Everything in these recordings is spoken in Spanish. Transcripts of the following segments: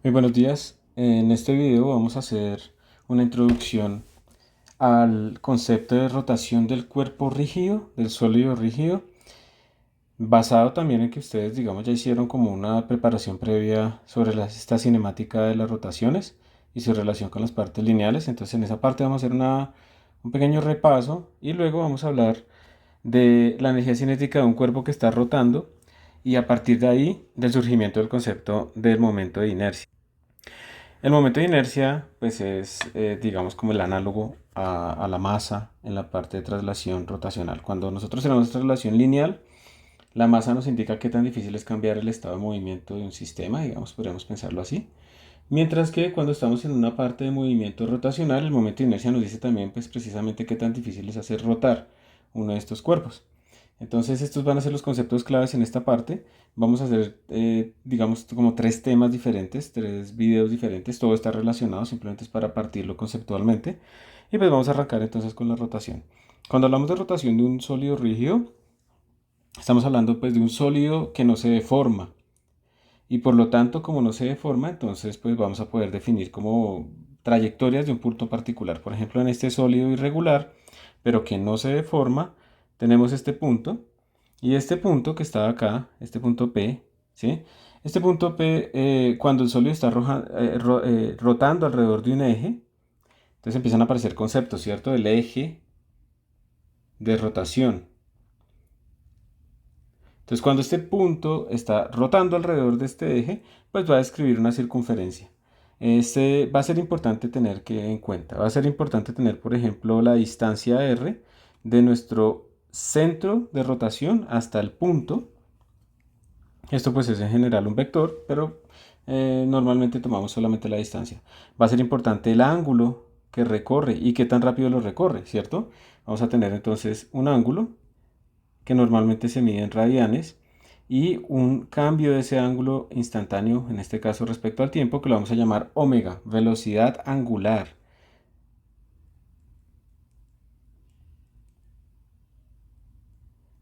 Muy buenos días. En este video vamos a hacer una introducción al concepto de rotación del cuerpo rígido, del sólido rígido, basado también en que ustedes, digamos, ya hicieron como una preparación previa sobre esta cinemática de las rotaciones y su relación con las partes lineales. Entonces, en esa parte vamos a hacer un pequeño repaso y luego vamos a hablar de la energía cinética de un cuerpo que está rotando y a partir de ahí del surgimiento del concepto del momento de inercia. El momento de inercia, pues es, digamos, como el análogo a la masa en la parte de traslación rotacional. Cuando nosotros tenemos traslación lineal, la masa nos indica qué tan difícil es cambiar el estado de movimiento de un sistema, digamos, podríamos pensarlo así. Mientras que cuando estamos en una parte de movimiento rotacional, el momento de inercia nos dice también, pues, precisamente qué tan difícil es hacer rotar uno de estos cuerpos. Entonces estos van a ser los conceptos claves en esta parte. Vamos a hacer, digamos, como tres temas diferentes, tres videos diferentes. Todo está relacionado, simplemente es para partirlo conceptualmente. Y pues vamos a arrancar entonces con la rotación. Cuando hablamos de rotación de un sólido rígido, estamos hablando pues de un sólido que no se deforma. Y por lo tanto, como no se deforma, entonces pues vamos a poder definir como trayectorias de un punto particular. Por ejemplo, en este sólido irregular, pero que no se deforma, tenemos este punto. Y este punto que está acá, este punto P, ¿sí? Este punto P, cuando el sólido está rotando alrededor de un eje, entonces empiezan a aparecer conceptos, ¿cierto? El eje de rotación. Entonces, cuando este punto está rotando alrededor de este eje, pues va a describir una circunferencia. Este va a ser importante tener que en cuenta. Va a ser importante tener, por ejemplo, la distancia r de nuestro centro de rotación hasta el punto. Esto pues es en general un vector, pero normalmente tomamos solamente la distancia. Va a ser importante el ángulo que recorre y qué tan rápido lo recorre, ¿cierto? Vamos a tener entonces un ángulo que normalmente se mide en radianes y un cambio de ese ángulo instantáneo, en este caso respecto al tiempo, que lo vamos a llamar omega, velocidad angular.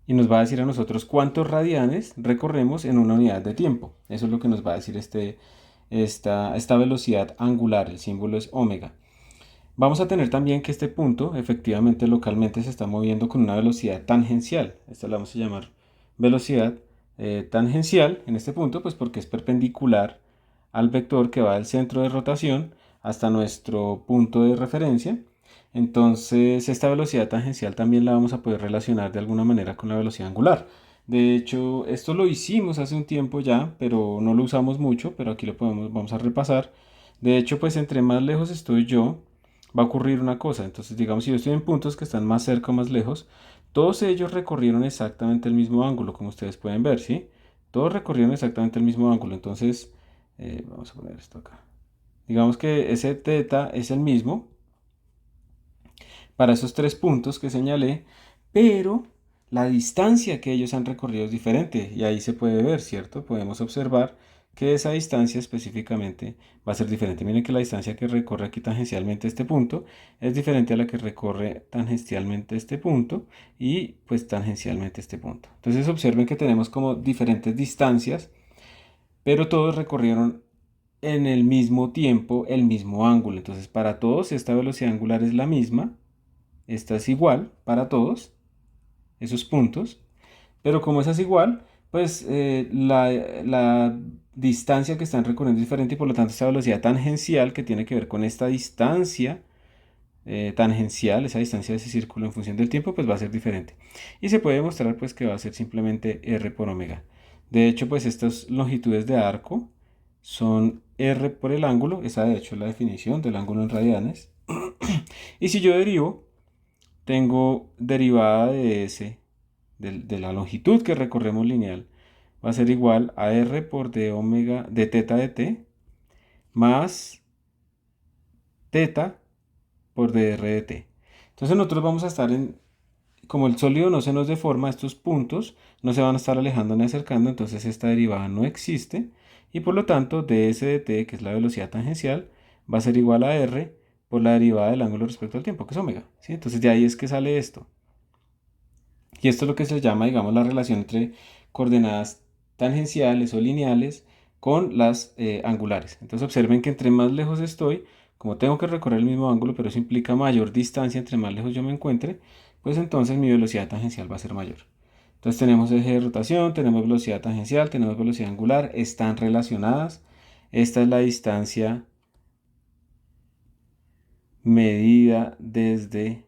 Y nos va a decir a nosotros cuántos radianes recorremos en una unidad de tiempo. Eso es lo que nos va a decir esta velocidad angular, el símbolo es omega. Vamos a tener también que este punto efectivamente localmente se está moviendo con una velocidad tangencial. Esta la vamos a llamar velocidad tangencial en este punto, pues porque es perpendicular al vector que va del centro de rotación hasta nuestro punto de referencia. Entonces esta velocidad tangencial también la vamos a poder relacionar de alguna manera con la velocidad angular. De hecho, esto lo hicimos hace un tiempo ya, pero no lo usamos mucho, pero aquí lo vamos a repasar. De hecho, pues entre más lejos estoy yo, va a ocurrir una cosa. Entonces, digamos, si yo estoy en puntos que están más cerca o más lejos, todos ellos recorrieron exactamente el mismo ángulo, como ustedes pueden ver, ¿sí? Todos recorrieron exactamente el mismo ángulo. Entonces, vamos a poner esto acá. Digamos que ese teta es el mismo para esos tres puntos que señalé, pero la distancia que ellos han recorrido es diferente y ahí se puede ver, ¿cierto? Podemos observar que esa distancia específicamente va a ser diferente. Miren que la distancia que recorre aquí tangencialmente este punto es diferente a la que recorre tangencialmente este punto y pues tangencialmente este punto. Entonces observen que tenemos como diferentes distancias, pero todos recorrieron en el mismo tiempo el mismo ángulo. Entonces para todos esta velocidad angular es la misma. Esta es igual para todos esos puntos, pero como esa es igual, pues la distancia que están recorriendo es diferente y por lo tanto esta velocidad tangencial que tiene que ver con esta distancia tangencial, esa distancia de ese círculo en función del tiempo, pues va a ser diferente. Y se puede demostrar pues que va a ser simplemente r por omega. De hecho, pues estas longitudes de arco son r por el ángulo, esa de hecho es la definición del ángulo en radianes. Y si yo derivo tengo derivada de s, de la longitud que recorremos lineal, va a ser igual a r por d omega de teta de t más teta por dr de t. Entonces nosotros vamos a estar como el sólido no se nos deforma, estos puntos no se van a estar alejando ni acercando, entonces esta derivada no existe y por lo tanto ds de t, que es la velocidad tangencial, va a ser igual a r por la derivada del ángulo respecto al tiempo, que es omega, ¿sí? Entonces de ahí es que sale esto. Y esto es lo que se llama, digamos, la relación entre coordenadas tangenciales o lineales con las angulares. Entonces observen que entre más lejos estoy, como tengo que recorrer el mismo ángulo, pero eso implica mayor distancia entre más lejos yo me encuentre, pues entonces mi velocidad tangencial va a ser mayor. Entonces tenemos eje de rotación, tenemos velocidad tangencial, tenemos velocidad angular, están relacionadas. Esta es la distancia medida desde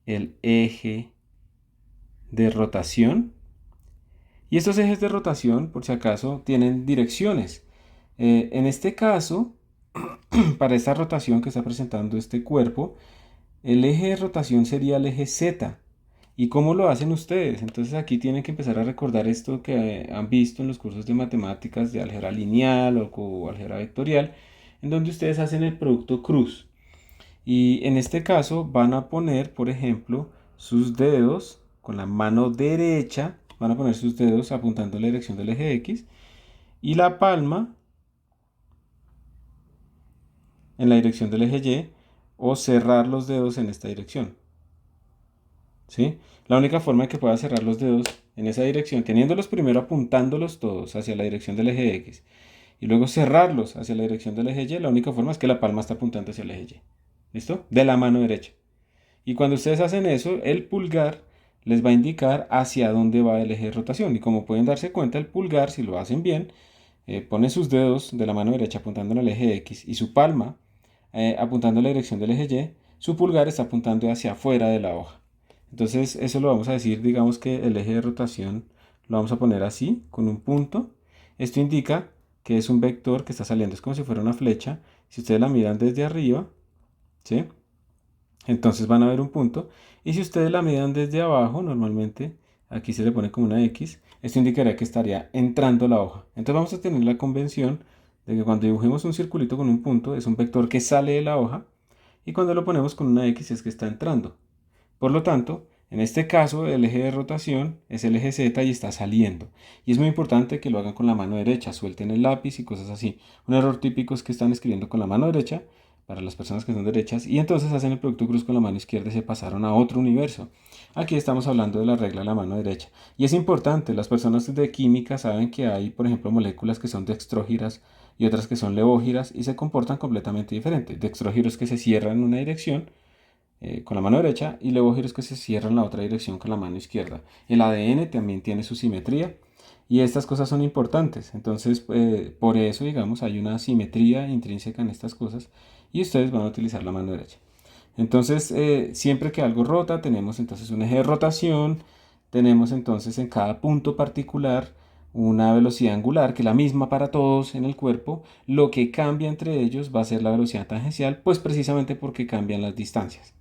el eje de rotación. Y estos ejes de rotación, por si acaso, tienen direcciones. En este caso, para esta rotación que está presentando este cuerpo, el eje de rotación sería el eje Z. ¿Y cómo lo hacen ustedes? Entonces aquí tienen que empezar a recordar esto que han visto en los cursos de matemáticas de álgebra lineal o álgebra vectorial, en donde ustedes hacen el producto cruz. Y en este caso van a poner, por ejemplo, sus dedos con la mano derecha, van a poner sus dedos apuntando en la dirección del eje X y la palma en la dirección del eje Y o cerrar los dedos en esta dirección. ¿Sí? La única forma de que pueda cerrar los dedos en esa dirección, teniéndolos primero apuntándolos todos hacia la dirección del eje X y luego cerrarlos hacia la dirección del eje Y, la única forma es que la palma está apuntando hacia el eje Y. ¿Listo? De la mano derecha. Y cuando ustedes hacen eso, el pulgar les va a indicar hacia dónde va el eje de rotación. Y como pueden darse cuenta, el pulgar, si lo hacen bien, pone sus dedos de la mano derecha apuntando en el eje X y su palma apuntando en la dirección del eje Y, su pulgar está apuntando hacia afuera de la hoja. Entonces eso lo vamos a decir, digamos que el eje de rotación lo vamos a poner así, con un punto. Esto indica que es un vector que está saliendo, es como si fuera una flecha. Si ustedes la miran desde arriba, ¿sí? Entonces van a ver un punto. Y si ustedes la miran desde abajo, normalmente aquí se le pone como una X, esto indicaría que estaría entrando la hoja. Entonces vamos a tener la convención de que cuando dibujemos un circulito con un punto, es un vector que sale de la hoja, y cuando lo ponemos con una X es que está entrando. Por lo tanto, en este caso el eje de rotación es el eje Z y está saliendo. Y es muy importante que lo hagan con la mano derecha, suelten el lápiz y cosas así. Un error típico es que están escribiendo con la mano derecha, para las personas que son derechas, y entonces hacen el producto cruz con la mano izquierda y se pasaron a otro universo. Aquí estamos hablando de la regla de la mano derecha. Y es importante, las personas de química saben que hay, por ejemplo, moléculas que son dextrógiras y otras que son levógiras y se comportan completamente diferente. Dextrógiros que se cierran en una dirección con la mano derecha y levógiros que se cierran en la otra dirección con la mano izquierda. El ADN también tiene su simetría y estas cosas son importantes. Entonces, por eso, digamos, hay una simetría intrínseca en estas cosas y ustedes van a utilizar la mano derecha. Entonces, siempre que algo rota, tenemos entonces un eje de rotación, tenemos entonces en cada punto particular una velocidad angular, que es la misma para todos en el cuerpo. Lo que cambia entre ellos va a ser la velocidad tangencial, pues precisamente porque cambian las distancias.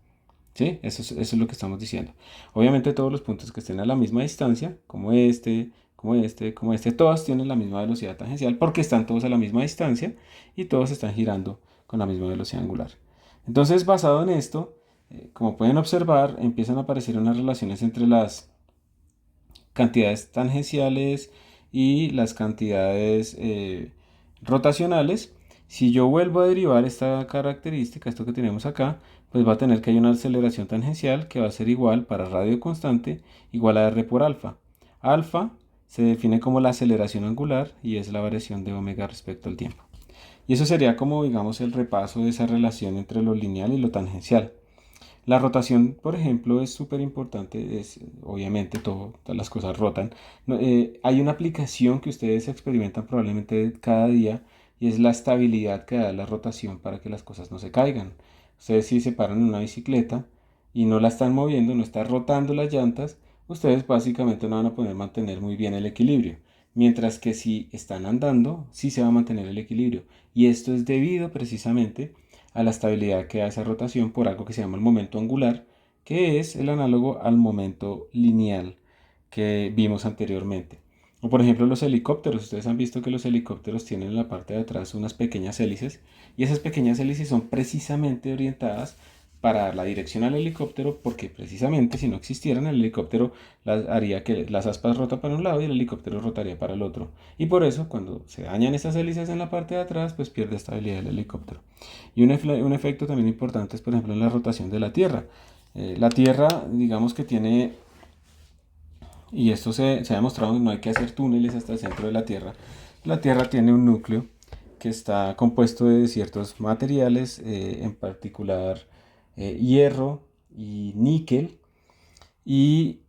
¿Sí? Eso es lo que estamos diciendo. Obviamente todos los puntos que estén a la misma distancia, como este, como este, como este, todos tienen la misma velocidad tangencial porque están todos a la misma distancia y todos están girando con la misma velocidad angular. Entonces, basado en esto, como pueden observar, empiezan a aparecer unas relaciones entre las cantidades tangenciales y las cantidades rotacionales. Si yo vuelvo a derivar esta característica, esto que tenemos acá, pues va a tener que hay una aceleración tangencial que va a ser igual para radio constante, igual a R por alfa. Alfa se define como la aceleración angular y es la variación de omega respecto al tiempo. Y eso sería como, digamos, el repaso de esa relación entre lo lineal y lo tangencial. La rotación, por ejemplo, es súper importante, es, obviamente todas las cosas rotan. Hay una aplicación que ustedes experimentan probablemente cada día y es la estabilidad que da la rotación para que las cosas no se caigan. Ustedes si se paran en una bicicleta y no la están moviendo, no están rotando las llantas, ustedes básicamente no van a poder mantener muy bien el equilibrio. Mientras que si están andando, sí se va a mantener el equilibrio. Y esto es debido precisamente a la estabilidad que da esa rotación por algo que se llama el momento angular, que es el análogo al momento lineal que vimos anteriormente. O por ejemplo los helicópteros, ustedes han visto que los helicópteros tienen en la parte de atrás unas pequeñas hélices y esas pequeñas hélices son precisamente orientadas para dar la dirección al helicóptero porque precisamente si no existieran el helicóptero haría que las aspas rotan para un lado y el helicóptero rotaría para el otro. Y por eso cuando se dañan estas hélices en la parte de atrás pues pierde estabilidad el helicóptero. Y un efecto también importante es por ejemplo en la rotación de la Tierra. La Tierra digamos que tiene, y esto se ha demostrado, no hay que hacer túneles hasta el centro de la Tierra, La Tierra tiene un núcleo que está compuesto de ciertos materiales, en particular hierro y níquel, y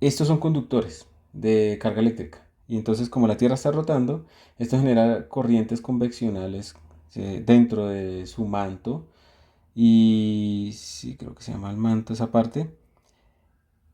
estos son conductores de carga eléctrica. Y entonces, como la Tierra está rotando, esto genera corrientes conveccionales dentro de su manto. Y sí, creo que se llama el manto esa parte.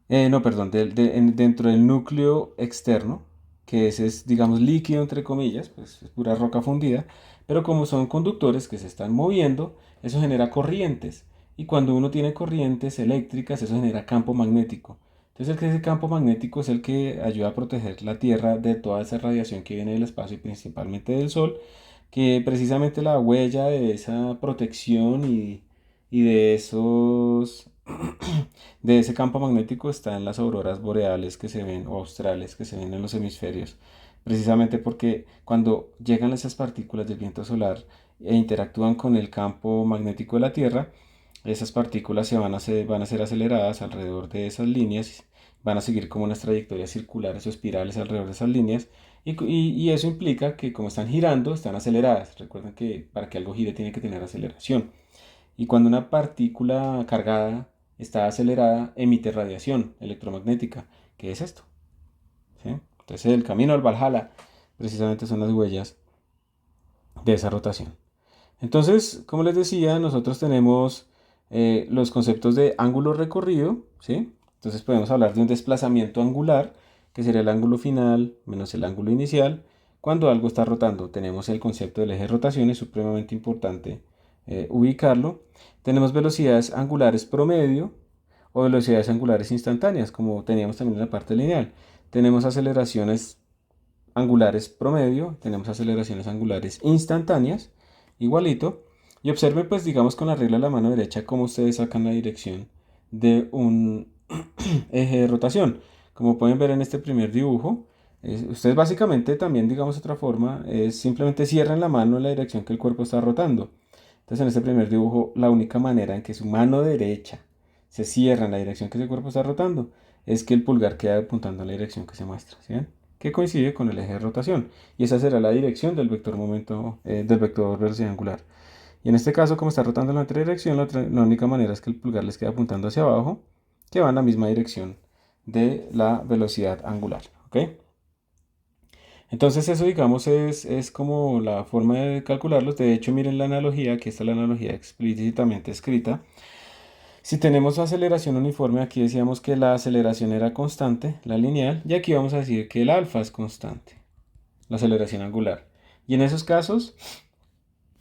No, perdón, dentro del núcleo externo, que ese es, digamos, líquido entre comillas, pues es pura roca fundida, pero como son conductores que se están moviendo, eso genera corrientes. Y cuando uno tiene corrientes eléctricas, eso genera campo magnético. Entonces ese campo magnético es el que ayuda a proteger la Tierra de toda esa radiación que viene del espacio y principalmente del Sol, que precisamente la huella de esa protección y de esos de ese campo magnético está en las auroras boreales que se ven, o australes que se ven en los hemisferios, precisamente porque cuando llegan esas partículas del viento solar e interactúan con el campo magnético de la Tierra, esas partículas van a ser aceleradas alrededor de esas líneas, van a seguir como unas trayectorias circulares o espirales alrededor de esas líneas, y eso implica que como están girando, están aceleradas. Recuerden que para que algo gire tiene que tener aceleración. Y cuando una partícula cargada está acelerada, emite radiación electromagnética. ¿Qué es esto? ¿Sí? Entonces el camino al Valhalla precisamente son las huellas de esa rotación. Entonces, como les decía, nosotros tenemos los conceptos de ángulo recorrido, ¿sí? Entonces podemos hablar de un desplazamiento angular, que sería el ángulo final menos el ángulo inicial. Cuando algo está rotando, tenemos el concepto del eje de rotación, es supremamente importante ubicarlo. Tenemos velocidades angulares promedio o velocidades angulares instantáneas, como teníamos también en la parte lineal. Tenemos aceleraciones angulares promedio, tenemos aceleraciones angulares instantáneas, igualito. Y observen, pues, digamos, con la regla de la mano derecha, cómo ustedes sacan la dirección de un eje de rotación. Como pueden ver en este primer dibujo, ustedes básicamente también, digamos, otra forma, es simplemente cierran la mano en la dirección que el cuerpo está rotando. Entonces, en este primer dibujo, la única manera en que su mano derecha se cierra en la dirección que ese cuerpo está rotando es que el pulgar queda apuntando a la dirección que se muestra, ¿sí ven? Que coincide con el eje de rotación. Y esa será la dirección del vector momento, del vector velocidad angular. Y en este caso, como está rotando en la otra dirección, la única manera es que el pulgar les quede apuntando hacia abajo, que va en la misma dirección de la velocidad angular. ¿Ok? Entonces eso, digamos, es como la forma de calcularlos. De hecho, miren la analogía, aquí está la analogía explícitamente escrita. Si tenemos aceleración uniforme, aquí decíamos que la aceleración era constante, la lineal, y aquí vamos a decir que el alfa es constante, la aceleración angular. Y en esos casos,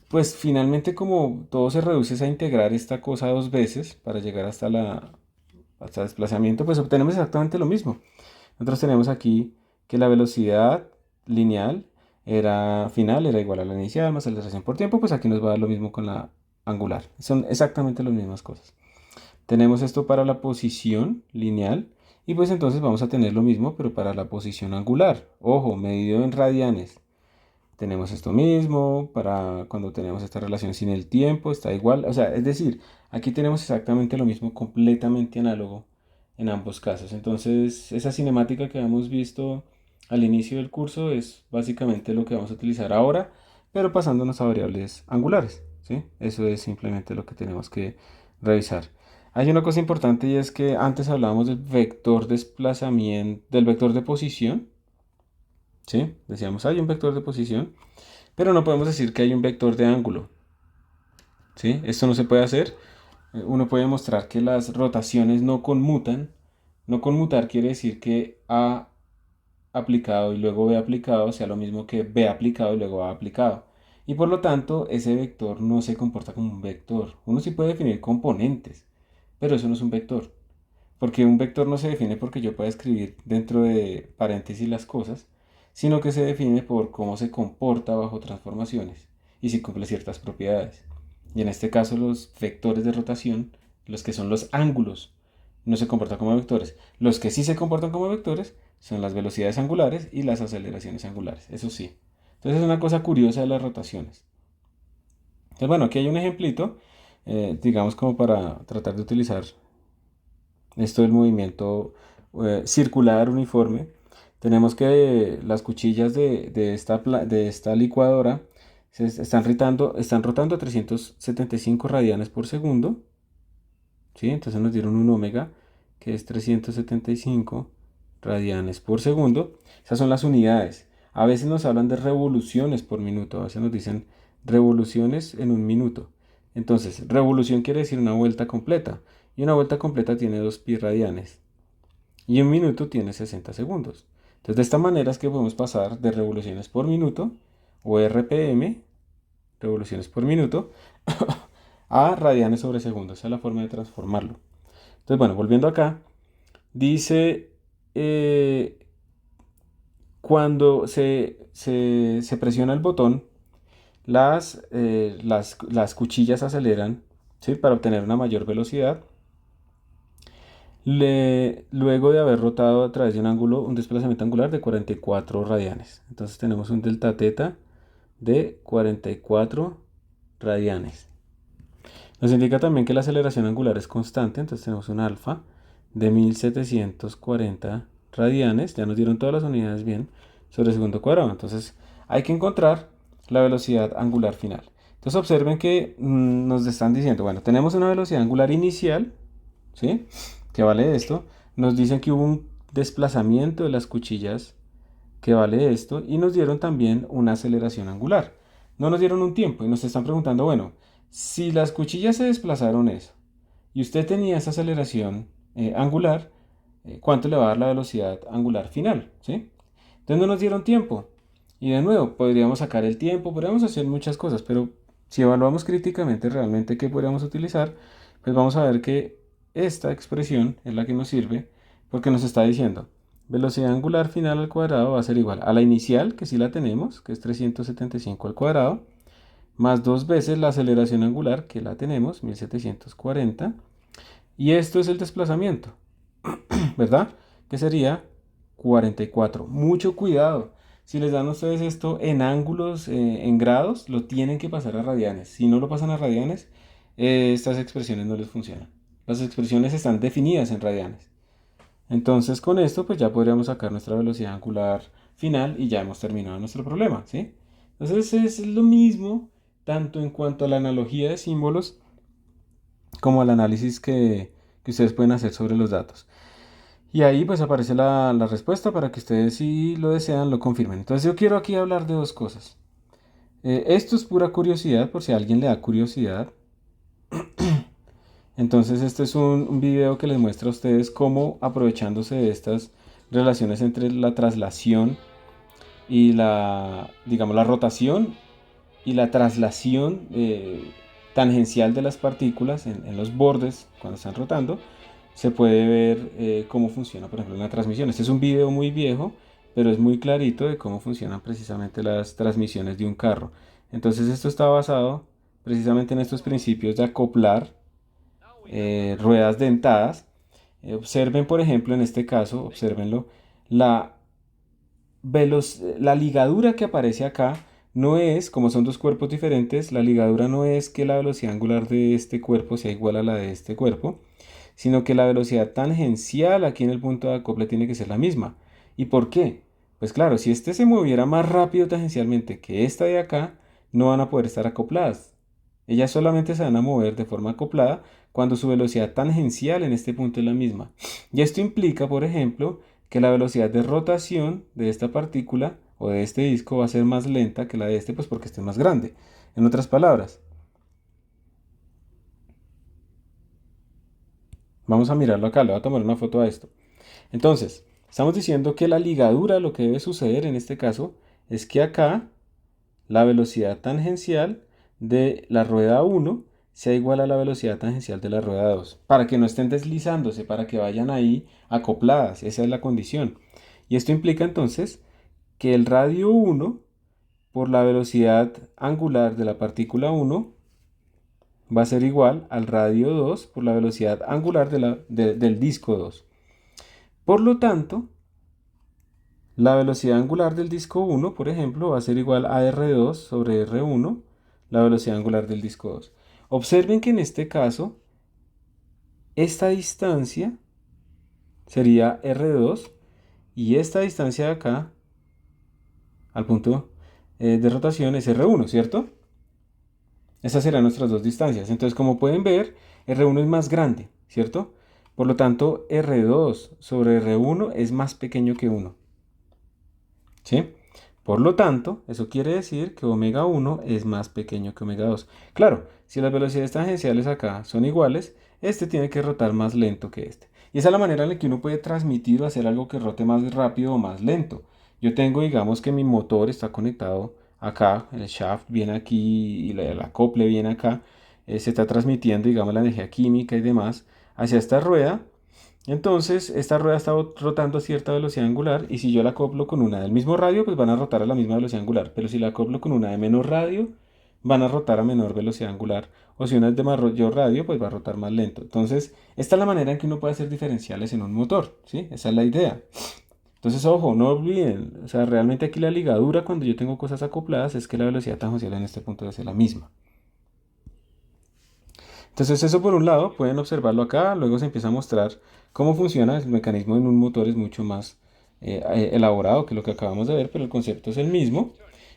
pues finalmente como todo se reduce a integrar esta cosa dos veces para llegar hasta el desplazamiento, pues obtenemos exactamente lo mismo. Nosotros tenemos aquí que la velocidad lineal final era igual a la inicial más aceleración por tiempo, pues aquí nos va a dar lo mismo con la angular. Son exactamente las mismas cosas. Tenemos esto para la posición lineal y pues entonces vamos a tener lo mismo pero para la posición angular. Ojo, medido en radianes. Tenemos esto mismo para cuando tenemos esta relación sin el tiempo, está igual. O sea, es decir, aquí tenemos exactamente lo mismo, completamente análogo en ambos casos. Entonces, esa cinemática que hemos visto al inicio del curso es básicamente lo que vamos a utilizar ahora, pero pasándonos a variables angulares, ¿sí? Eso es simplemente lo que tenemos que revisar. Hay una cosa importante y es que antes hablábamos del vector desplazamiento, del vector de posición, ¿sí? Decíamos, hay un vector de posición, pero no podemos decir que hay un vector de ángulo, ¿sí? Esto no se puede hacer. Uno puede mostrar que las rotaciones no conmutan. No conmutar quiere decir que A aplicado y luego B aplicado sea lo mismo que B aplicado y luego A aplicado. Y por lo tanto, ese vector no se comporta como un vector. Uno sí puede definir componentes, pero eso no es un vector. Porque un vector no se define porque yo pueda escribir dentro de paréntesis las cosas, sino que se define por cómo se comporta bajo transformaciones y si cumple ciertas propiedades. Y en este caso los vectores de rotación, los que son los ángulos, no se comportan como vectores. Los que sí se comportan como vectores son las velocidades angulares y las aceleraciones angulares, eso sí. Entonces es una cosa curiosa de las rotaciones. Entonces bueno, aquí hay un ejemplito, digamos como para tratar de utilizar esto del movimiento circular uniforme. tenemos que las cuchillas de esta licuadora están rotando a 375 radianes por segundo, ¿sí? Entonces nos dieron un omega que es 375 radianes por segundo. Esas son las unidades. A veces nos hablan de revoluciones por minuto, a veces nos dicen revoluciones en un minuto. Entonces, revolución quiere decir una vuelta completa, y una vuelta completa tiene 2 pi radianes, y un minuto tiene 60 segundos. Entonces, de esta manera es que podemos pasar de revoluciones por minuto, o RPM, revoluciones por minuto, a radianes sobre segundo. Esa es la forma de transformarlo. Entonces, bueno, volviendo acá, dice, cuando se presiona el botón, las cuchillas aceleran, ¿sí? Para obtener una mayor velocidad. Luego de haber rotado a través de un desplazamiento angular de 44 radianes. Entonces tenemos un delta teta de 44 radianes. Nos indica también que la aceleración angular es constante, entonces tenemos un alfa de 1740 radianes. Ya nos dieron todas las unidades bien sobre segundo cuadrado. Entonces hay que encontrar la velocidad angular final. Entonces observen que nos están diciendo, bueno, tenemos una velocidad angular inicial, ¿sí? Que vale esto. Nos dicen que hubo un desplazamiento de las cuchillas que vale esto, y nos dieron también una aceleración angular. No nos dieron un tiempo y nos están preguntando, bueno, si las cuchillas se desplazaron eso y usted tenía esa aceleración angular, ¿cuánto le va a dar la velocidad angular final? ¿Sí? Entonces no nos dieron tiempo. Y de nuevo, podríamos sacar el tiempo, podríamos hacer muchas cosas, pero si evaluamos críticamente realmente qué podríamos utilizar, pues vamos a ver que esta expresión es la que nos sirve, porque nos está diciendo velocidad angular final al cuadrado va a ser igual a la inicial, que sí la tenemos, que es 375 al cuadrado, más 2 veces la aceleración angular, que la tenemos, 1740, y esto es el desplazamiento, ¿verdad? Que sería 44. Mucho cuidado. Si les dan a ustedes esto en ángulos, en grados, lo tienen que pasar a radianes. Si no lo pasan a radianes, estas expresiones no les funcionan. Las expresiones están definidas en radianes. Entonces con esto pues ya podríamos sacar nuestra velocidad angular final y ya hemos terminado nuestro problema, ¿sí? Entonces es lo mismo tanto en cuanto a la analogía de símbolos como al análisis que ustedes pueden hacer sobre los datos. Y ahí pues aparece la respuesta para que ustedes, si lo desean, lo confirmen. Entonces yo quiero aquí hablar de dos cosas. Esto es pura curiosidad, por si a alguien le da curiosidad. Entonces este es un video que les muestra a ustedes cómo, aprovechándose de estas relaciones entre la traslación y digamos, la rotación y la traslación tangencial de las partículas en los bordes cuando están rotando, se puede ver cómo funciona, por ejemplo, una transmisión. Este es un video muy viejo, pero es muy clarito de cómo funcionan precisamente las transmisiones de un carro. Entonces esto está basado precisamente en estos principios de acoplar ruedas dentadas. Observen, por ejemplo, en este caso, observenlo, la, la ligadura que aparece acá no es, como son dos cuerpos diferentes, la ligadura no es que la velocidad angular de este cuerpo sea igual a la de este cuerpo, sino que la velocidad tangencial aquí en el punto de acople tiene que ser la misma. ¿Y por qué? Pues claro, si este se moviera más rápido tangencialmente que esta de acá, no van a poder estar acopladas. Ellas solamente se van a mover de forma acoplada cuando su velocidad tangencial en este punto es la misma. Y esto implica, por ejemplo, que la velocidad de rotación de esta partícula o de este disco va a ser más lenta que la de este, pues porque este es más grande. En otras palabras, vamos a mirarlo acá, le voy a tomar una foto a esto. Entonces, estamos diciendo que la ligadura, lo que debe suceder en este caso, es que acá la velocidad tangencial de la rueda 1 sea igual a la velocidad tangencial de la rueda 2, para que no estén deslizándose, para que vayan ahí acopladas, esa es la condición. Y esto implica entonces que el radio 1 por la velocidad angular de la partícula 1 va a ser igual al radio 2 por la velocidad angular del disco 2. Por lo tanto, la velocidad angular del disco 1, por ejemplo, va a ser igual a R2 sobre R1, la velocidad angular del disco 2. Observen que en este caso, esta distancia sería R2 y esta distancia de acá al punto de rotación es R1, ¿cierto? Esas serán nuestras dos distancias. Entonces, como pueden ver, R1 es más grande, ¿cierto? Por lo tanto, R2 sobre R1 es más pequeño que 1. ¿Sí? Por lo tanto, eso quiere decir que omega 1 es más pequeño que omega 2. Claro, si las velocidades tangenciales acá son iguales, este tiene que rotar más lento que este. Y esa es la manera en la que uno puede transmitir o hacer algo que rote más rápido o más lento. Yo tengo, digamos que mi motor está conectado acá, el shaft viene aquí y el acople viene acá. Se está transmitiendo, digamos, la energía química y demás hacia esta rueda. Entonces, esta rueda está rotando a cierta velocidad angular y si yo la acoplo con una del mismo radio, pues van a rotar a la misma velocidad angular. Pero si la acoplo con una de menor radio, van a rotar a menor velocidad angular. O si una es de mayor radio, pues va a rotar más lento. Entonces, esta es la manera en que uno puede hacer diferenciales en un motor, ¿sí? Esa es la idea. Entonces, ojo, no olviden, o sea, realmente aquí la ligadura cuando yo tengo cosas acopladas es que la velocidad tangencial en este punto debe ser la misma. Entonces eso por un lado, pueden observarlo acá, luego se empieza a mostrar cómo funciona. El mecanismo en un motor es mucho más elaborado que lo que acabamos de ver, pero el concepto es el mismo.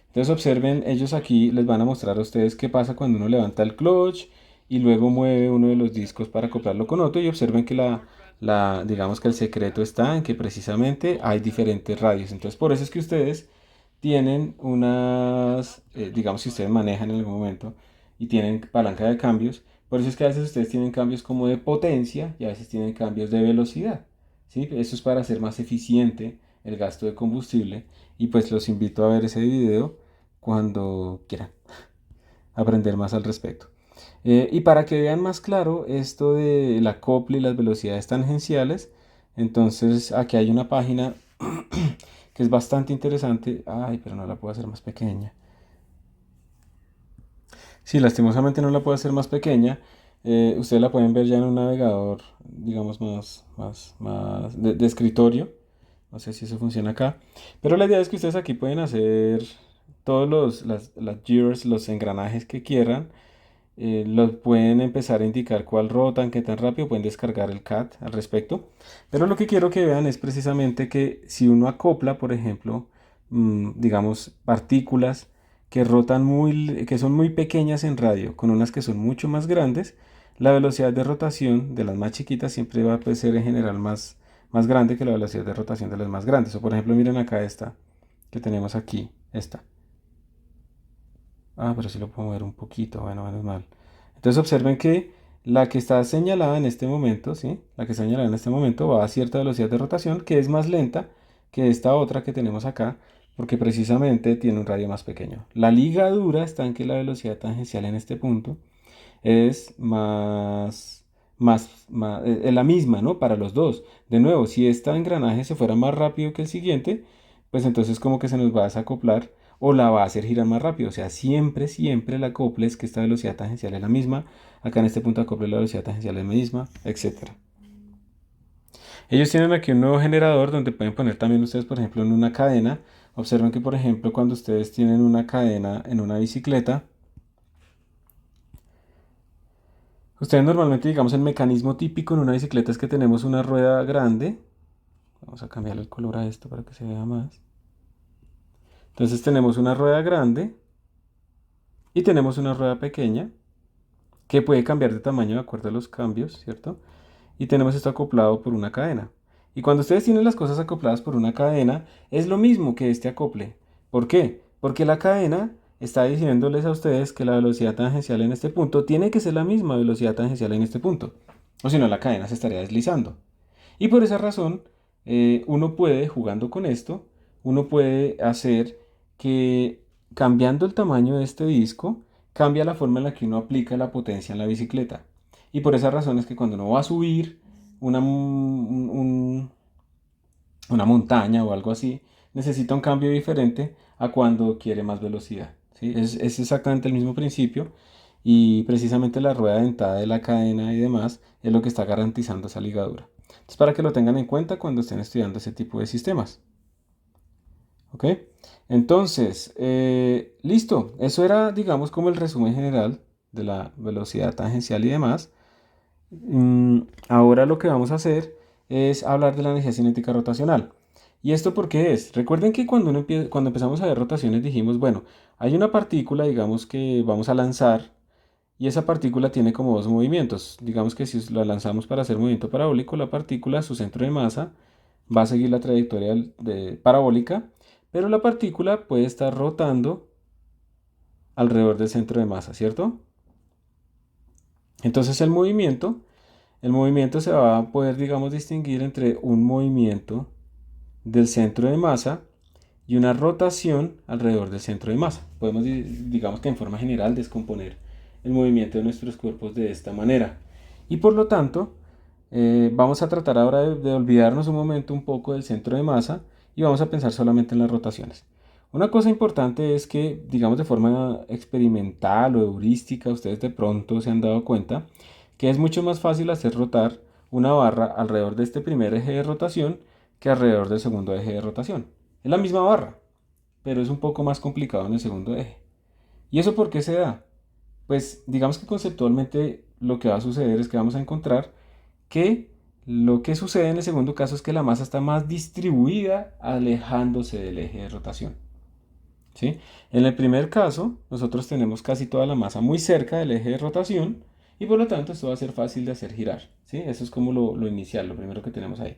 Entonces observen, ellos aquí les van a mostrar a ustedes qué pasa cuando uno levanta el clutch y luego mueve uno de los discos para acoplarlo con otro y observen que digamos que el secreto está en que precisamente hay diferentes radios. Entonces por eso es que ustedes tienen digamos que ustedes manejan en algún momento y tienen palanca de cambios. Por eso es que a veces ustedes tienen cambios como de potencia y a veces tienen cambios de velocidad. ¿Sí? Eso es para hacer más eficiente el gasto de combustible. Y pues los invito a ver ese video cuando quieran aprender más al respecto. Y para que vean más claro esto de la acople y las velocidades tangenciales, entonces aquí hay una página que es bastante interesante. Ay, pero no la puedo hacer más pequeña. Sí, lastimosamente no la puedo hacer más pequeña. Ustedes la pueden ver ya en un navegador, digamos, más de escritorio. No sé si eso funciona acá. Pero la idea es que ustedes aquí pueden hacer todos las gears, los engranajes que quieran. Los pueden empezar a indicar cuál rotan, qué tan rápido. Pueden descargar el CAD al respecto. Pero lo que quiero que vean es precisamente que si uno acopla, por ejemplo, digamos, partículas que rotan que son muy pequeñas en radio, con unas que son mucho más grandes, la velocidad de rotación de las más chiquitas siempre va a ser en general más grande que la velocidad de rotación de las más grandes. O por ejemplo, miren acá esta que tenemos aquí, esta. Ah, pero sí lo puedo mover un poquito, bueno, menos mal. Entonces observen que la que está señalada en este momento, ¿sí? La que está señalada en este momento va a cierta velocidad de rotación que es más lenta que esta otra que tenemos acá, porque precisamente tiene un radio más pequeño. La ligadura está en que la velocidad tangencial en este punto es es la misma, ¿no? Para los dos. De nuevo, si este engranaje se fuera más rápido que el siguiente, pues entonces como que se nos va a desacoplar o la va a hacer girar más rápido. O sea, siempre la acople es que esta velocidad tangencial es la misma. Acá en este punto de acople la velocidad tangencial es la misma, etcétera. Ellos tienen aquí un nuevo generador donde pueden poner también ustedes, por ejemplo, en una cadena. Observen que, por ejemplo, cuando ustedes tienen una cadena en una bicicleta, ustedes normalmente, digamos, el mecanismo típico en una bicicleta es que tenemos una rueda grande. Vamos a cambiarle el color a esto para que se vea más. Entonces tenemos una rueda grande y tenemos una rueda pequeña que puede cambiar de tamaño de acuerdo a los cambios, ¿cierto? Y tenemos esto acoplado por una cadena. Y cuando ustedes tienen las cosas acopladas por una cadena, es lo mismo que este acople. ¿Por qué? Porque la cadena está diciéndoles a ustedes que la velocidad tangencial en este punto tiene que ser la misma velocidad tangencial en este punto. O si no, la cadena se estaría deslizando. Y por esa razón, uno puede, jugando con esto, uno puede hacer que cambiando el tamaño de este disco, cambia la forma en la que uno aplica la potencia en la bicicleta. Y por esa razón es que cuando uno va a subir una montaña o algo así, necesita un cambio diferente a cuando quiere más velocidad. ¿Sí? Es exactamente el mismo principio y precisamente la rueda dentada de la cadena y demás es lo que está garantizando esa ligadura. Entonces, para que lo tengan en cuenta cuando estén estudiando ese tipo de sistemas. ¿Ok? Entonces, listo. Eso era, digamos, como el resumen general de la velocidad tangencial y demás. Ahora lo que vamos a hacer es hablar de la energía cinética rotacional. ¿Y esto por qué es? Recuerden que cuando empezamos a ver rotaciones dijimos, bueno, hay una partícula, digamos que vamos a lanzar, y esa partícula tiene como dos movimientos. Digamos que si la lanzamos para hacer movimiento parabólico, la partícula, su centro de masa, va a seguir la trayectoria parabólica, pero la partícula puede estar rotando alrededor del centro de masa, ¿cierto? Entonces el movimiento se va a poder, digamos, distinguir entre un movimiento del centro de masa y una rotación alrededor del centro de masa. Podemos, digamos que en forma general, descomponer el movimiento de nuestros cuerpos de esta manera. Y por lo tanto, vamos a tratar ahora de olvidarnos un momento un poco del centro de masa y vamos a pensar solamente en las rotaciones. Una cosa importante es que, digamos de forma experimental o heurística, ustedes de pronto se han dado cuenta que es mucho más fácil hacer rotar una barra alrededor de este primer eje de rotación que alrededor del segundo eje de rotación. Es la misma barra, pero es un poco más complicado en el segundo eje. ¿Y eso por qué se da? Pues digamos que conceptualmente lo que va a suceder es que vamos a encontrar que lo que sucede en el segundo caso es que la masa está más distribuida alejándose del eje de rotación. ¿Sí? En el primer caso, nosotros tenemos casi toda la masa muy cerca del eje de rotación y por lo tanto esto va a ser fácil de hacer girar. ¿Sí? Eso es como lo inicial, lo primero que tenemos ahí.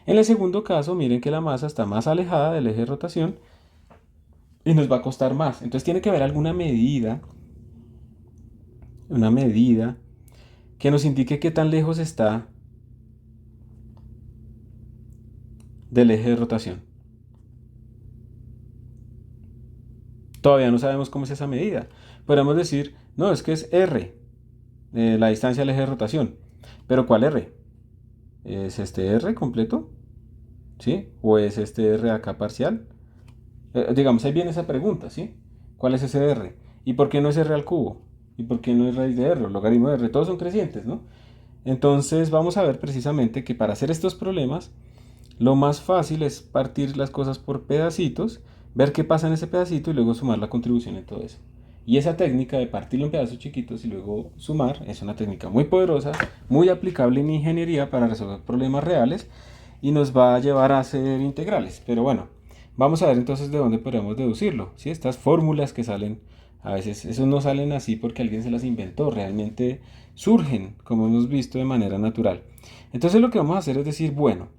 En el segundo caso, miren que la masa está más alejada del eje de rotación y nos va a costar más. Entonces tiene que haber alguna medida, una medida que nos indique qué tan lejos está del eje de rotación. Todavía no sabemos cómo es esa medida. Podemos decir, no, es que es R, la distancia del eje de rotación. Pero ¿cuál R? ¿Es este R completo? ¿Sí? ¿O es este R acá parcial? Digamos, ahí viene esa pregunta, ¿sí? ¿Cuál es ese R? ¿Y por qué no es R al cubo? ¿Y por qué no es raíz de R o logaritmo de R? Todos son crecientes, ¿no? Entonces vamos a ver precisamente que para hacer estos problemas, lo más fácil es partir las cosas por pedacitos, ver qué pasa en ese pedacito y luego sumar la contribución en todo eso. Y esa técnica de partirlo en pedazos chiquitos y luego sumar es una técnica muy poderosa, muy aplicable en ingeniería para resolver problemas reales y nos va a llevar a hacer integrales. Pero bueno, vamos a ver entonces de dónde podemos deducirlo. ¿Sí? Estas fórmulas que salen, a veces esos no salen así porque alguien se las inventó, realmente surgen, como hemos visto, de manera natural. Entonces lo que vamos a hacer es decir, bueno,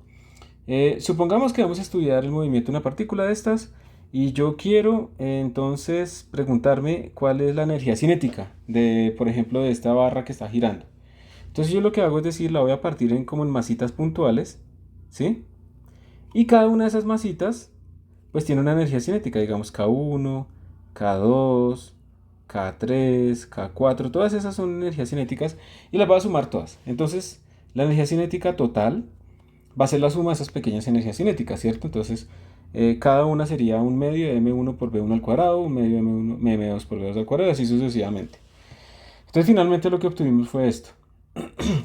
supongamos que vamos a estudiar el movimiento de una partícula de estas y yo quiero entonces preguntarme cuál es la energía cinética de, por ejemplo, de esta barra que está girando. Entonces yo lo que hago es decir, la voy a partir en como en masitas puntuales, ¿sí? Y cada una de esas masitas pues tiene una energía cinética, digamos K1, K2, K3, K4, todas esas son energías cinéticas y las voy a sumar todas. Entonces la energía cinética total va a ser la suma de esas pequeñas energías cinéticas, ¿cierto? Entonces, cada una sería un medio de m1 por b1 al cuadrado, un medio de m2 por b2 al cuadrado, y así sucesivamente. Entonces, finalmente lo que obtuvimos fue esto.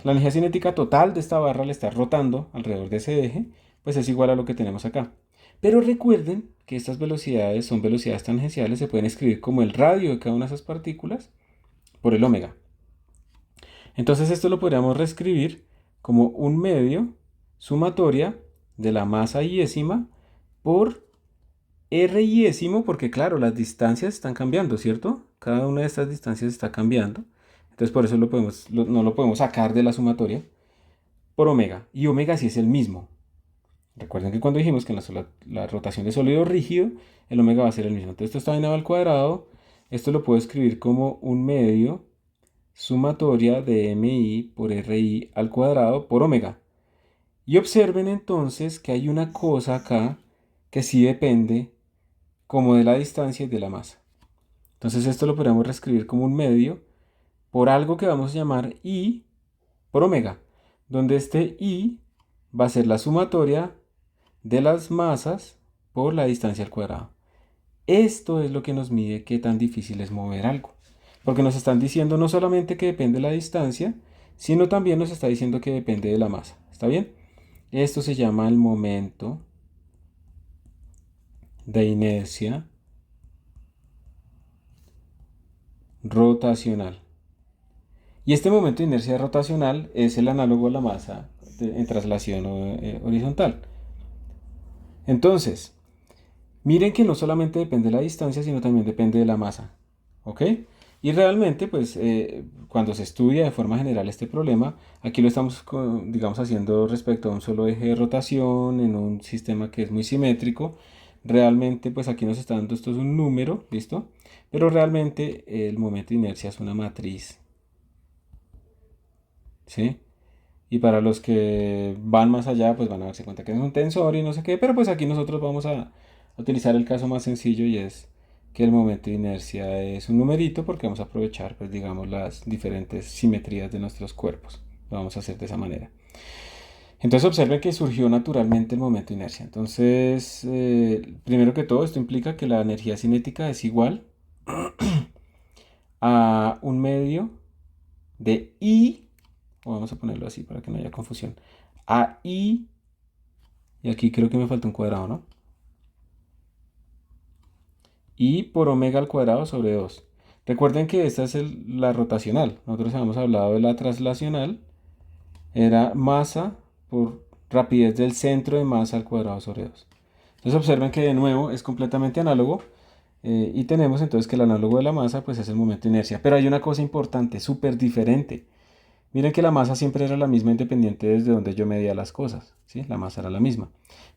La energía cinética total de esta barra al estar rotando alrededor de ese eje, pues es igual a lo que tenemos acá. Pero recuerden que estas velocidades son velocidades tangenciales, se pueden escribir como el radio de cada una de esas partículas por el omega. Entonces esto lo podríamos reescribir como un medio sumatoria de la masa iésima por r iésimo, porque claro, las distancias están cambiando, ¿cierto? Cada una de estas distancias está cambiando. Entonces por eso no lo podemos sacar de la sumatoria por omega. Y omega sí es el mismo. Recuerden que cuando dijimos que en la rotación de sólido rígido, el omega va a ser el mismo. Entonces esto está en al cuadrado. Esto lo puedo escribir como un medio sumatoria de mi por ri al cuadrado por omega. Y observen entonces que hay una cosa acá que sí depende como de la distancia y de la masa. Entonces esto lo podemos reescribir como un medio por algo que vamos a llamar I por omega, donde este I va a ser la sumatoria de las masas por la distancia al cuadrado. Esto es lo que nos mide qué tan difícil es mover algo. Porque nos están diciendo no solamente que depende de la distancia, sino también nos está diciendo que depende de la masa. ¿Está bien? Esto se llama el momento de inercia rotacional. Y este momento de inercia rotacional es el análogo a la masa en traslación horizontal. Entonces, miren que no solamente depende de la distancia, sino también depende de la masa. ¿Ok? Y realmente, pues, cuando se estudia de forma general este problema, aquí lo estamos, digamos, haciendo respecto a un solo eje de rotación en un sistema que es muy simétrico. Realmente, pues aquí nos está dando esto es un número, ¿listo? Pero realmente el momento de inercia es una matriz, ¿sí? Y para los que van más allá, pues van a darse cuenta que es un tensor y no sé qué, pero pues aquí nosotros vamos a utilizar el caso más sencillo y es que el momento de inercia es un numerito porque vamos a aprovechar, pues digamos, las diferentes simetrías de nuestros cuerpos. Lo vamos a hacer de esa manera. Entonces observen que surgió naturalmente el momento de inercia. Entonces, primero que todo, esto implica que la energía cinética es igual a un medio de I, o vamos a ponerlo así para que no haya confusión, a I. Y aquí creo que me falta un cuadrado, ¿no? Y por omega al cuadrado sobre 2. Recuerden que esta es la rotacional. Nosotros habíamos hablado de la traslacional. Era masa por rapidez del centro de masa al cuadrado sobre 2. Entonces observen que de nuevo es completamente análogo. Y tenemos entonces que el análogo de la masa pues es el momento de inercia. Pero hay una cosa importante, súper diferente. Miren que la masa siempre era la misma independiente desde donde yo medía las cosas, ¿sí? La masa era la misma.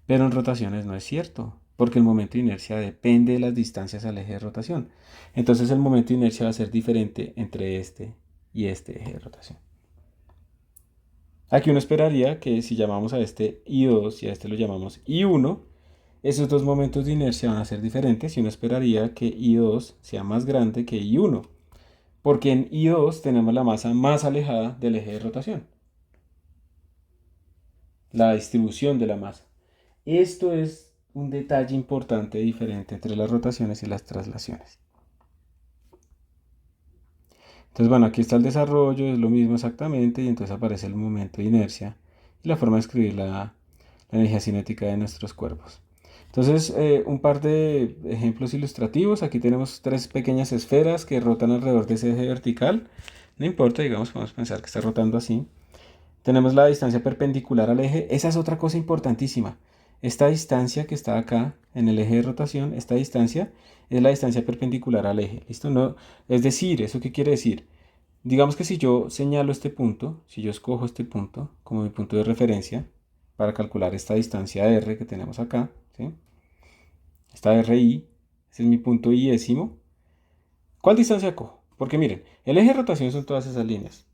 Pero en rotaciones no es cierto, porque el momento de inercia depende de las distancias al eje de rotación. Entonces el momento de inercia va a ser diferente entre este y este eje de rotación. Aquí uno esperaría que si llamamos a este I2 y a este lo llamamos I1, esos dos momentos de inercia van a ser diferentes y uno esperaría que I2 sea más grande que I1, porque en I2 tenemos la masa más alejada del eje de rotación, la distribución de la masa. Esto es un detalle importante diferente entre las rotaciones y las traslaciones. Entonces, bueno, aquí está el desarrollo, es lo mismo exactamente, y entonces aparece el momento de inercia y la forma de escribir la energía cinética de nuestros cuerpos. Entonces, un par de ejemplos ilustrativos. Aquí tenemos tres pequeñas esferas que rotan alrededor de ese eje vertical. No importa, digamos, podemos pensar que está rotando así. Tenemos la distancia perpendicular al eje. Esa es otra cosa importantísima. Esta distancia que está acá en el eje de rotación, esta distancia es la distancia perpendicular al eje. ¿Listo? No, es decir, ¿eso qué quiere decir? Digamos que si yo señalo este punto, si yo escojo este punto como mi punto de referencia para calcular esta distancia R que tenemos acá, ¿sí? Esta RI, ese es mi punto iésimo. ¿Cuál distancia cojo? Porque miren, el eje de rotación son todas esas líneas.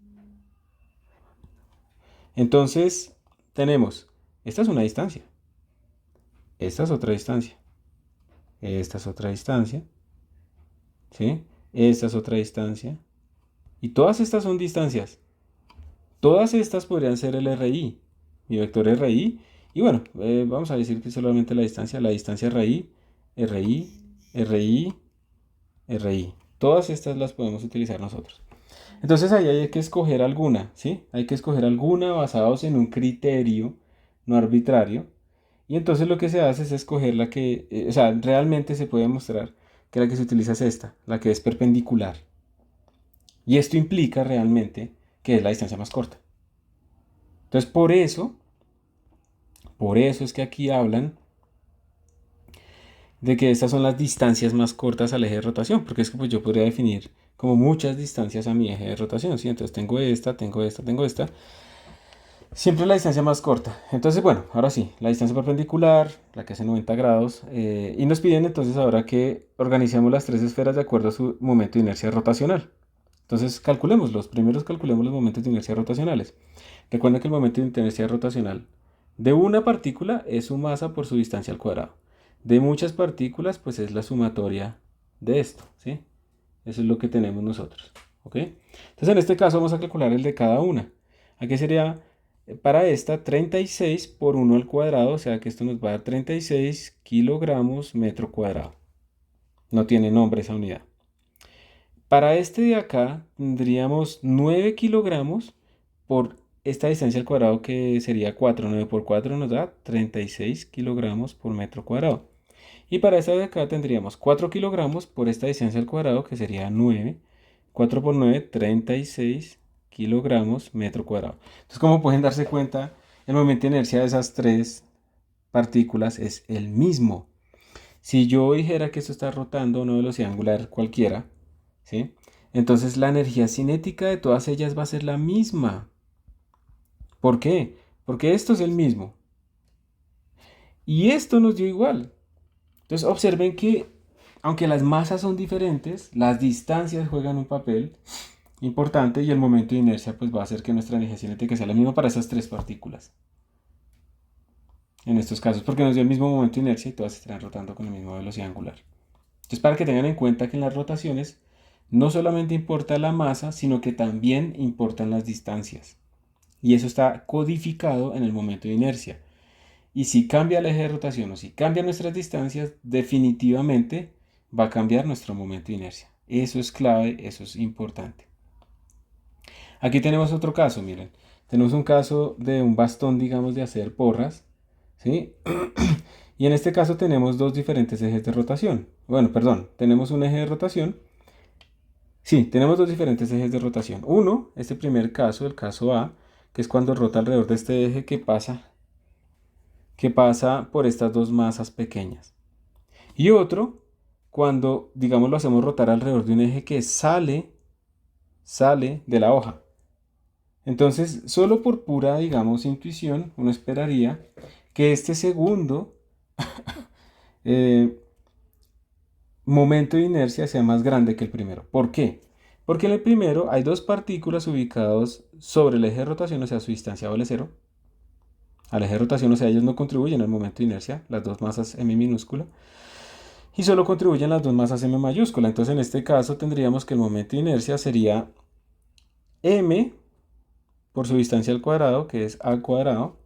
Entonces, tenemos, esta es una distancia, esta es otra distancia, esta es otra distancia, ¿sí? Esta es otra distancia, y todas estas son distancias. Todas estas podrían ser el RI, mi vector RI, y bueno, vamos a decir que solamente la distancia RI, RI, RI, RI. Todas estas las podemos utilizar nosotros. Entonces ahí hay que escoger alguna, ¿sí? Hay que escoger alguna basados en un criterio no arbitrario. Y entonces lo que se hace es escoger la que, o sea, realmente se puede mostrar que la que se utiliza es esta, la que es perpendicular. Y esto implica realmente que es la distancia más corta. Entonces por eso es que aquí hablan de que estas son las distancias más cortas al eje de rotación, porque es que pues yo podría definir como muchas distancias a mi eje de rotación, ¿sí? Entonces tengo esta, tengo esta, tengo esta. Siempre la distancia más corta. Entonces, bueno, ahora sí, la distancia perpendicular, la que hace 90 grados. Y nos piden entonces ahora que organicemos las tres esferas de acuerdo a su momento de inercia rotacional. Entonces, calculémoslos. Primero calculemos los momentos de inercia rotacionales. Recuerden que el momento de inercia rotacional de una partícula es su masa por su distancia al cuadrado. De muchas partículas, pues es la sumatoria de esto, ¿sí? Eso es lo que tenemos nosotros, ¿ok? Entonces, en este caso vamos a calcular el de cada una. Aquí sería para esta 36 por 1 al cuadrado, o sea que esto nos va a dar 36 kilogramos metro cuadrado. No tiene nombre esa unidad. Para este de acá tendríamos 9 kilogramos por esta distancia al cuadrado que sería 4. 9 por 4 nos da 36 kilogramos por metro cuadrado. Y para esta de acá tendríamos 4 kilogramos por esta distancia al cuadrado que sería 9. 4 por 9, 36 kilogramos metro cuadrado. Entonces, como pueden darse cuenta, el momento de inercia de esas tres partículas es el mismo. Si yo dijera que esto está rotando a una velocidad angular cualquiera, ¿sí? Entonces la energía cinética de todas ellas va a ser la misma. ¿Por qué? Porque esto es el mismo. Y esto nos dio igual. Entonces observen que aunque las masas son diferentes, las distancias juegan un papel importante y el momento de inercia pues va a hacer que nuestra energía cinética sea la misma para esas tres partículas. En estos casos, porque nos dio el mismo momento de inercia y todas estarán rotando con la misma velocidad angular. Entonces, para que tengan en cuenta que en las rotaciones no solamente importa la masa, sino que también importan las distancias. Y eso está codificado en el momento de inercia. Y si cambia el eje de rotación o si cambian nuestras distancias, definitivamente va a cambiar nuestro momento de inercia. Eso es clave, eso es importante. Aquí tenemos otro caso, miren. Tenemos un caso de un bastón, digamos, de hacer porras, ¿sí? Y en este caso tenemos dos diferentes ejes de rotación. Bueno, perdón, tenemos un eje de rotación. Sí, tenemos dos diferentes ejes de rotación. Uno, este primer caso, el caso A, que es cuando rota alrededor de este eje que pasa por estas dos masas pequeñas. Y otro, cuando, digamos, lo hacemos rotar alrededor de un eje que sale de la hoja. Entonces, solo por pura, digamos, intuición, uno esperaría que este segundo eh, momento de inercia sea más grande que el primero. ¿Por qué? Porque en el primero hay dos partículas ubicadas sobre el eje de rotación, o sea, su distancia vale cero. Al eje de rotación, o sea, ellos no contribuyen al momento de inercia, las dos masas m minúscula, y solo contribuyen las dos masas m mayúscula. Entonces, en este caso, tendríamos que el momento de inercia sería m por su distancia al cuadrado, que es a cuadrado,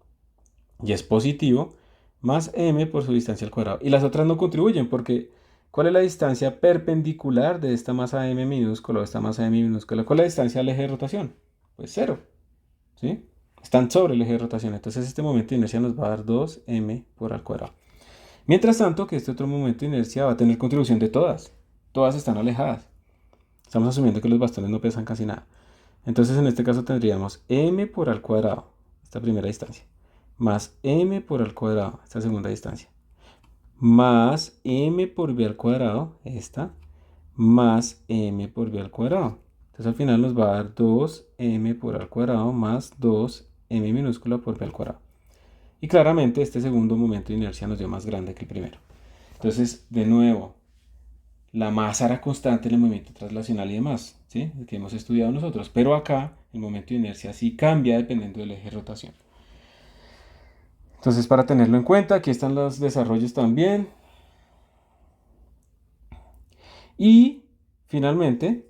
y es positivo, más m por su distancia al cuadrado. Y las otras no contribuyen porque ¿cuál es la distancia perpendicular de esta masa m minúscula o esta masa m minúscula? ¿Cuál es la distancia al eje de rotación? Pues cero, ¿sí? Están sobre el eje de rotación. Entonces este momento de inercia nos va a dar 2m por al cuadrado. Mientras tanto que este otro momento de inercia va a tener contribución de todas. Todas están alejadas. Estamos asumiendo que los bastones no pesan casi nada. Entonces en este caso tendríamos m por al cuadrado, esta primera distancia, más m por al cuadrado, esta segunda distancia, más m por b al cuadrado, esta, más m por b al cuadrado. Entonces al final nos va a dar 2m por al cuadrado más 2m minúscula por b al cuadrado. Y claramente este segundo momento de inercia nos dio más grande que el primero. Entonces, de nuevo, la masa era constante en el movimiento translacional y demás, ¿sí? El que hemos estudiado nosotros. Pero acá el momento de inercia sí cambia dependiendo del eje de rotación. Entonces, para tenerlo en cuenta, aquí están los desarrollos también. Y finalmente,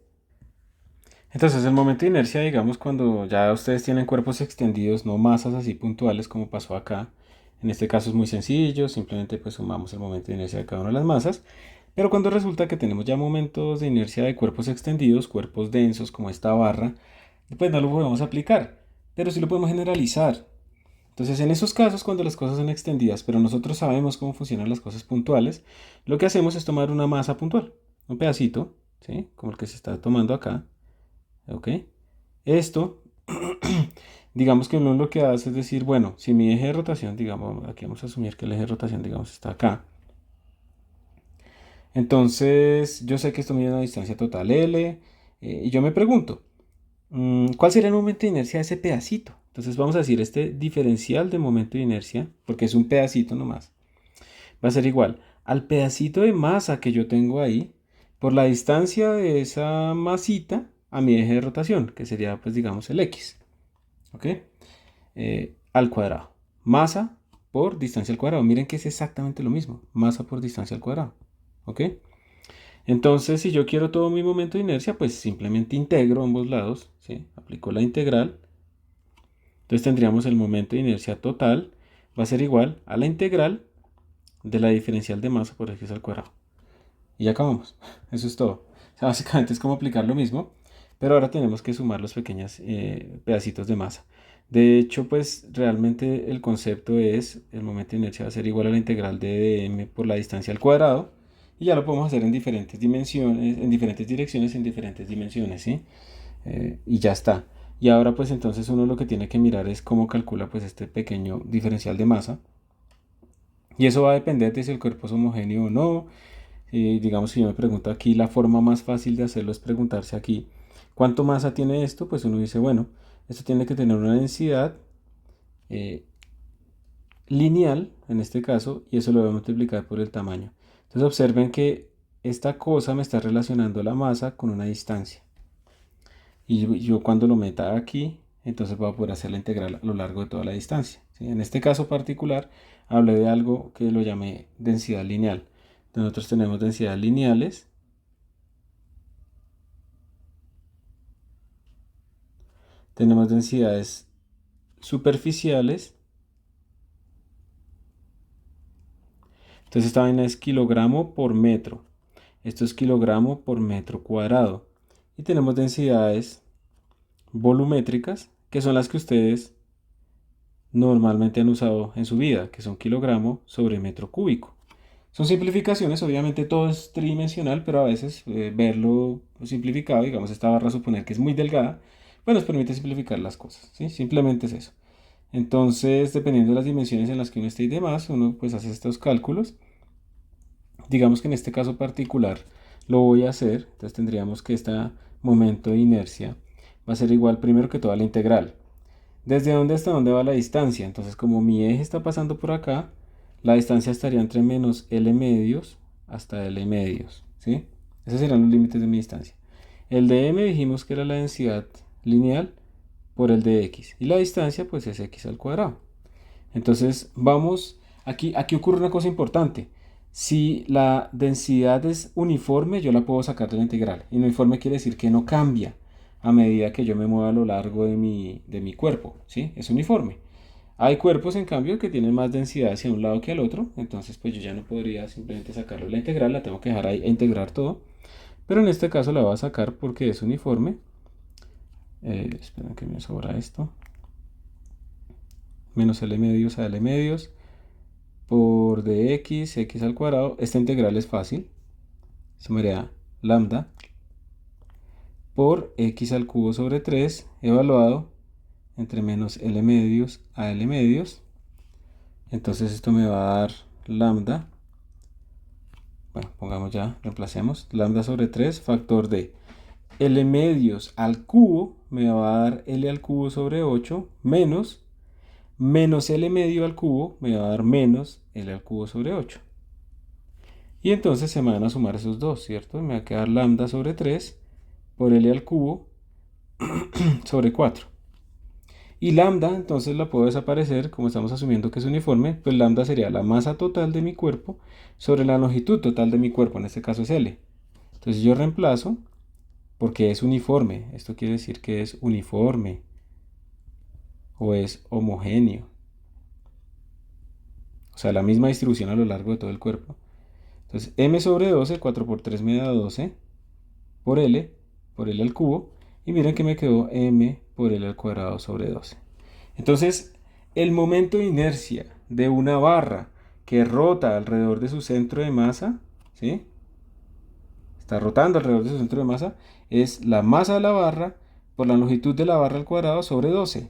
entonces el momento de inercia, digamos, cuando ya ustedes tienen cuerpos extendidos, no masas así puntuales como pasó acá. En este caso es muy sencillo, simplemente pues sumamos el momento de inercia de cada una de las masas. Pero cuando resulta que tenemos ya momentos de inercia de cuerpos extendidos, cuerpos densos como esta barra, pues no lo podemos aplicar, pero sí lo podemos generalizar. Entonces, en esos casos, cuando las cosas son extendidas, pero nosotros sabemos cómo funcionan las cosas puntuales, lo que hacemos es tomar una masa puntual, un pedacito, ¿sí? Como el que se está tomando acá, ¿ok? Esto, digamos que uno lo que hace es decir, bueno, si mi eje de rotación, digamos, aquí vamos a asumir que el eje de rotación, digamos, está acá. Entonces, yo sé que esto mide una distancia total L, y yo me pregunto, ¿cuál sería el momento de inercia de ese pedacito? Entonces vamos a decir este diferencial de momento de inercia, porque es un pedacito nomás, va a ser igual al pedacito de masa que yo tengo ahí por la distancia de esa masita a mi eje de rotación, que sería pues digamos el X, ¿ok? Al cuadrado. Masa por distancia al cuadrado. Miren que es exactamente lo mismo, masa por distancia al cuadrado, ¿ok? Entonces, si yo quiero todo mi momento de inercia, pues simplemente integro ambos lados, ¿sí? Aplico la integral. Entonces tendríamos el momento de inercia total, va a ser igual a la integral de la diferencial de masa por x al cuadrado. Y ya acabamos. Eso es todo. O sea, básicamente es como aplicar lo mismo, pero ahora tenemos que sumar los pequeños pedacitos de masa. De hecho, pues realmente el concepto es, el momento de inercia va a ser igual a la integral de m por la distancia al cuadrado. Y ya lo podemos hacer en diferentes dimensiones, en diferentes direcciones, en diferentes dimensiones, ¿sí? Y ya está. Y ahora pues entonces uno lo que tiene que mirar es cómo calcula pues este pequeño diferencial de masa. Y eso va a depender de si el cuerpo es homogéneo o no. Digamos, si yo me pregunto aquí, la forma más fácil de hacerlo es preguntarse aquí, ¿cuánto masa tiene esto? Pues uno dice, bueno, esto tiene que tener una densidad eh, lineal, en este caso, y eso lo voy a multiplicar por el tamaño. Entonces observen que esta cosa me está relacionando la masa con una distancia. Y yo cuando lo meta aquí, entonces voy a poder hacer la integral a lo largo de toda la distancia, ¿sí? En este caso particular, hablé de algo que lo llamé densidad lineal. Entonces, nosotros tenemos densidades lineales. Tenemos densidades superficiales. Entonces esta vaina es kilogramo por metro. Esto es kilogramo por metro cuadrado. Y tenemos densidades volumétricas, que son las que ustedes normalmente han usado en su vida, que son kilogramo sobre metro cúbico. Son simplificaciones, obviamente todo es tridimensional, pero a veces verlo simplificado, digamos esta barra suponer que es muy delgada, pues nos permite simplificar las cosas, ¿sí? Simplemente es eso. Entonces, dependiendo de las dimensiones en las que uno esté y demás, uno pues hace estos cálculos. Digamos que en este caso particular lo voy a hacer, entonces tendríamos que este momento de inercia va a ser igual primero que toda la integral. ¿Desde dónde hasta dónde va la distancia? Entonces como mi eje está pasando por acá, la distancia estaría entre menos L medios hasta L medios, ¿sí? Esos serán los límites de mi distancia. El de M dijimos que era la densidad lineal por el de X. Y la distancia pues es X al cuadrado. Entonces vamos, aquí ocurre una cosa importante. Si la densidad es uniforme, yo la puedo sacar de la integral. Y uniforme quiere decir que no cambia a medida que yo me mueva a lo largo de mi cuerpo, ¿sí? Es uniforme. Hay cuerpos, en cambio, que tienen más densidad hacia un lado que al otro. Entonces, pues yo ya no podría simplemente sacarlo de la integral. La tengo que dejar ahí e integrar todo. Pero en este caso la voy a sacar porque es uniforme. Esperen que me sobra esto. Menos L medios a L medios por dx, x al cuadrado. Esta integral es fácil. Se me haría lambda por x al cubo sobre 3 evaluado entre menos L medios a L medios. Entonces esto me va a dar lambda. Bueno, pongamos ya, reemplacemos. Lambda sobre 3 factor de L medios al cubo me va a dar L al cubo sobre 8 menos L medio al cubo me va a dar menos L al cubo sobre 8. Y entonces se me van a sumar esos dos, ¿cierto? Me va a quedar lambda sobre 3 por L al cubo sobre 4. Y lambda, entonces la puedo desaparecer, como estamos asumiendo que es uniforme, pues lambda sería la masa total de mi cuerpo sobre la longitud total de mi cuerpo, en este caso es L. Entonces yo reemplazo, porque es uniforme, esto quiere decir que es uniforme o es homogéneo. O sea, la misma distribución a lo largo de todo el cuerpo. Entonces, m sobre 12, 4 por 3 me da 12, por L al cubo, y miren que me quedó m por L al cuadrado sobre 12. Entonces, el momento de inercia de una barra que rota alrededor de su centro de masa, ¿sí? Está rotando alrededor de su centro de masa, es la masa de la barra por la longitud de la barra al cuadrado sobre 12.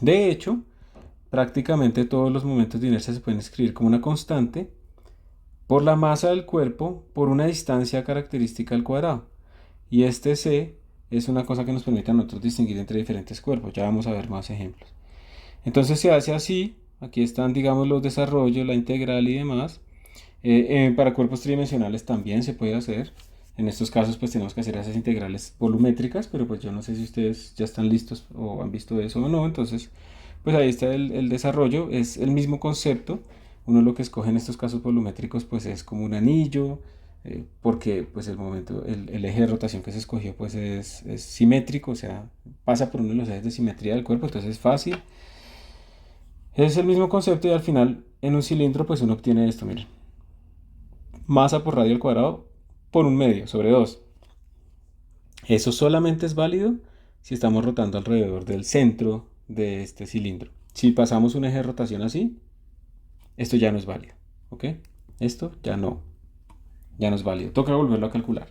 De hecho, prácticamente todos los momentos de inercia se pueden escribir como una constante por la masa del cuerpo por una distancia característica al cuadrado. Y este C es una cosa que nos permite a nosotros distinguir entre diferentes cuerpos. Ya vamos a ver más ejemplos. Entonces se hace así. Aquí están, digamos, los desarrollos, la integral y demás. Para cuerpos tridimensionales también se puede hacer. En estos casos pues tenemos que hacer esas integrales volumétricas, pero pues yo no sé si ustedes ya están listos o han visto eso o no. Entonces pues ahí está el desarrollo. Es el mismo concepto. Uno lo que escoge en estos casos volumétricos pues es como un anillo, porque pues el eje de rotación que se escogió pues es simétrico, o sea, pasa por uno de los ejes de simetría del cuerpo, entonces es fácil. Es el mismo concepto y al final en un cilindro pues uno obtiene esto, miren. Masa por radio al cuadrado por un medio sobre 2. Eso solamente es válido si estamos rotando alrededor del centro de este cilindro. Si pasamos un eje de rotación así, esto ya no es válido, ¿ok? Esto ya no es válido. Toca volverlo a calcular.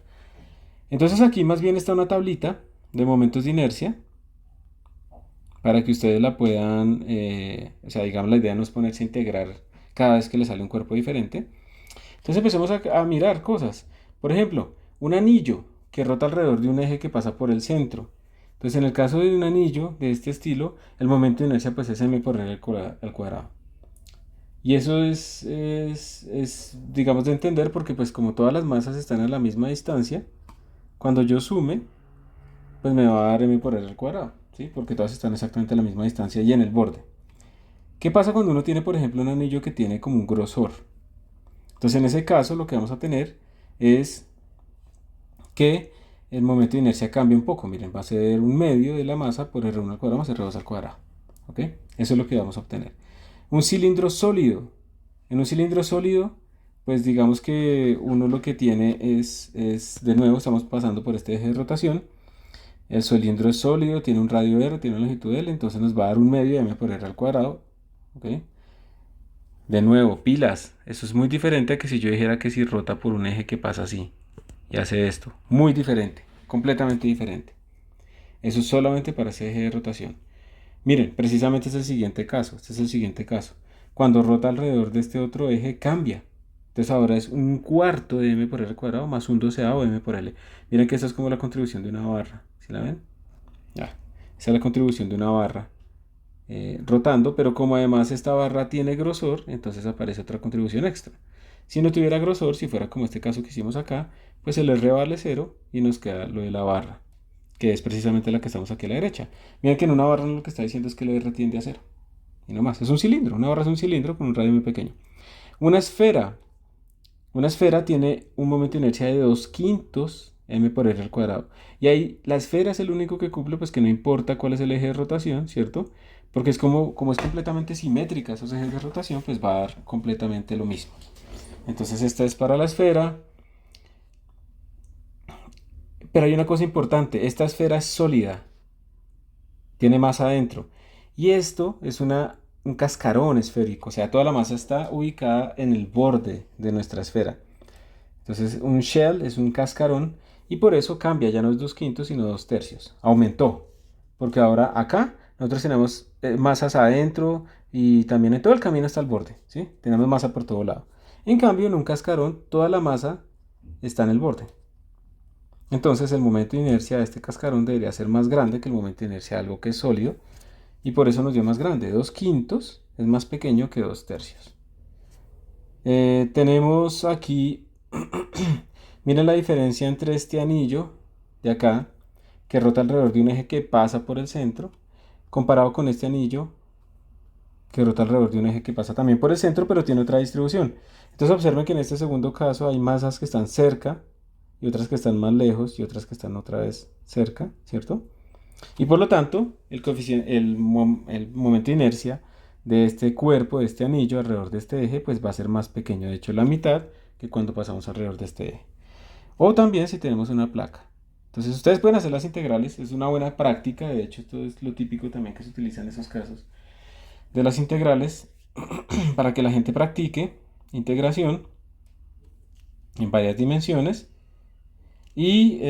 Entonces aquí más bien está una tablita de momentos de inercia para que ustedes la puedan, o sea, digamos, la idea no es ponerse a integrar cada vez que le sale un cuerpo diferente. Entonces empecemos a mirar cosas. Por ejemplo, un anillo que rota alrededor de un eje que pasa por el centro. Entonces, en el caso de un anillo de este estilo, el momento de inercia pues es m por r al cuadrado. Y eso es, digamos, de entender porque pues como todas las masas están a la misma distancia, cuando yo sume, pues me va a dar m por r al cuadrado, ¿sí? Porque todas están exactamente a la misma distancia y en el borde. ¿Qué pasa cuando uno tiene, por ejemplo, un anillo que tiene como un grosor? Entonces, en ese caso, lo que vamos a tener es que el momento de inercia cambia un poco. Miren, va a ser un medio de la masa por R1 al cuadrado más R2 al cuadrado. ¿Ok? Eso es lo que vamos a obtener. Un cilindro sólido. En un cilindro sólido, pues digamos que uno lo que tiene de nuevo, estamos pasando por este eje de rotación. El cilindro es sólido, tiene un radio R, tiene una longitud L, entonces nos va a dar un medio de m por R al cuadrado. ¿Ok? De nuevo, pilas. Eso es muy diferente a que si yo dijera que si rota por un eje que pasa así y hace esto. Muy diferente, completamente diferente. Eso es solamente para ese eje de rotación. Miren, precisamente es el siguiente caso. Este es el siguiente caso. Cuando rota alrededor de este otro eje, cambia. Entonces ahora es un cuarto de m por r cuadrado más un doceavo de m por l. Miren que esta es como la contribución de una barra. ¿Sí la ven? Ya. Esa es la contribución de una barra rotando, pero como además esta barra tiene grosor, entonces aparece otra contribución extra. Si no tuviera grosor, si fuera como este caso que hicimos acá, pues el R vale 0 y nos queda lo de la barra, que es precisamente la que estamos aquí a la derecha. Miren que en una barra lo que está diciendo es que el R tiende a 0. Y no más, es un cilindro, una barra es un cilindro con un radio muy pequeño. Una esfera. Una esfera tiene un momento de inercia de 2/5 m por r al cuadrado. Y ahí la esfera es el único que cumple, pues que no importa cuál es el eje de rotación, ¿cierto? Porque es como es completamente simétrica esos ejes de rotación, pues va a dar completamente lo mismo. Entonces esta es para la esfera. Pero hay una cosa importante, esta esfera es sólida, tiene masa adentro. Y esto es un cascarón esférico, o sea, toda la masa está ubicada en el borde de nuestra esfera. Entonces un shell es un cascarón y por eso cambia, ya no es 2/5 sino 2/3. Aumentó, porque ahora acá nosotros tenemos masas adentro y también en todo el camino hasta el borde, ¿sí? Tenemos masa por todo lado. En cambio, en un cascarón, toda la masa está en el borde. Entonces el momento de inercia de este cascarón debería ser más grande que el momento de inercia de algo que es sólido y por eso nos dio más grande. 2/5 es más pequeño que 2/3. Tenemos aquí, miren la diferencia entre este anillo de acá, que rota alrededor de un eje que pasa por el centro, comparado con este anillo que rota alrededor de un eje que pasa también por el centro, pero tiene otra distribución. Entonces observen que en este segundo caso hay masas que están cerca y otras que están más lejos y otras que están otra vez cerca, ¿cierto? Y por lo tanto, el momento de inercia de este cuerpo, de este anillo alrededor de este eje, pues va a ser más pequeño, de hecho la mitad que cuando pasamos alrededor de este eje. O también si tenemos una placa. Entonces ustedes pueden hacer las integrales, es una buena práctica, de hecho esto es lo típico también que se utiliza en esos casos de las integrales para que la gente practique integración en varias dimensiones y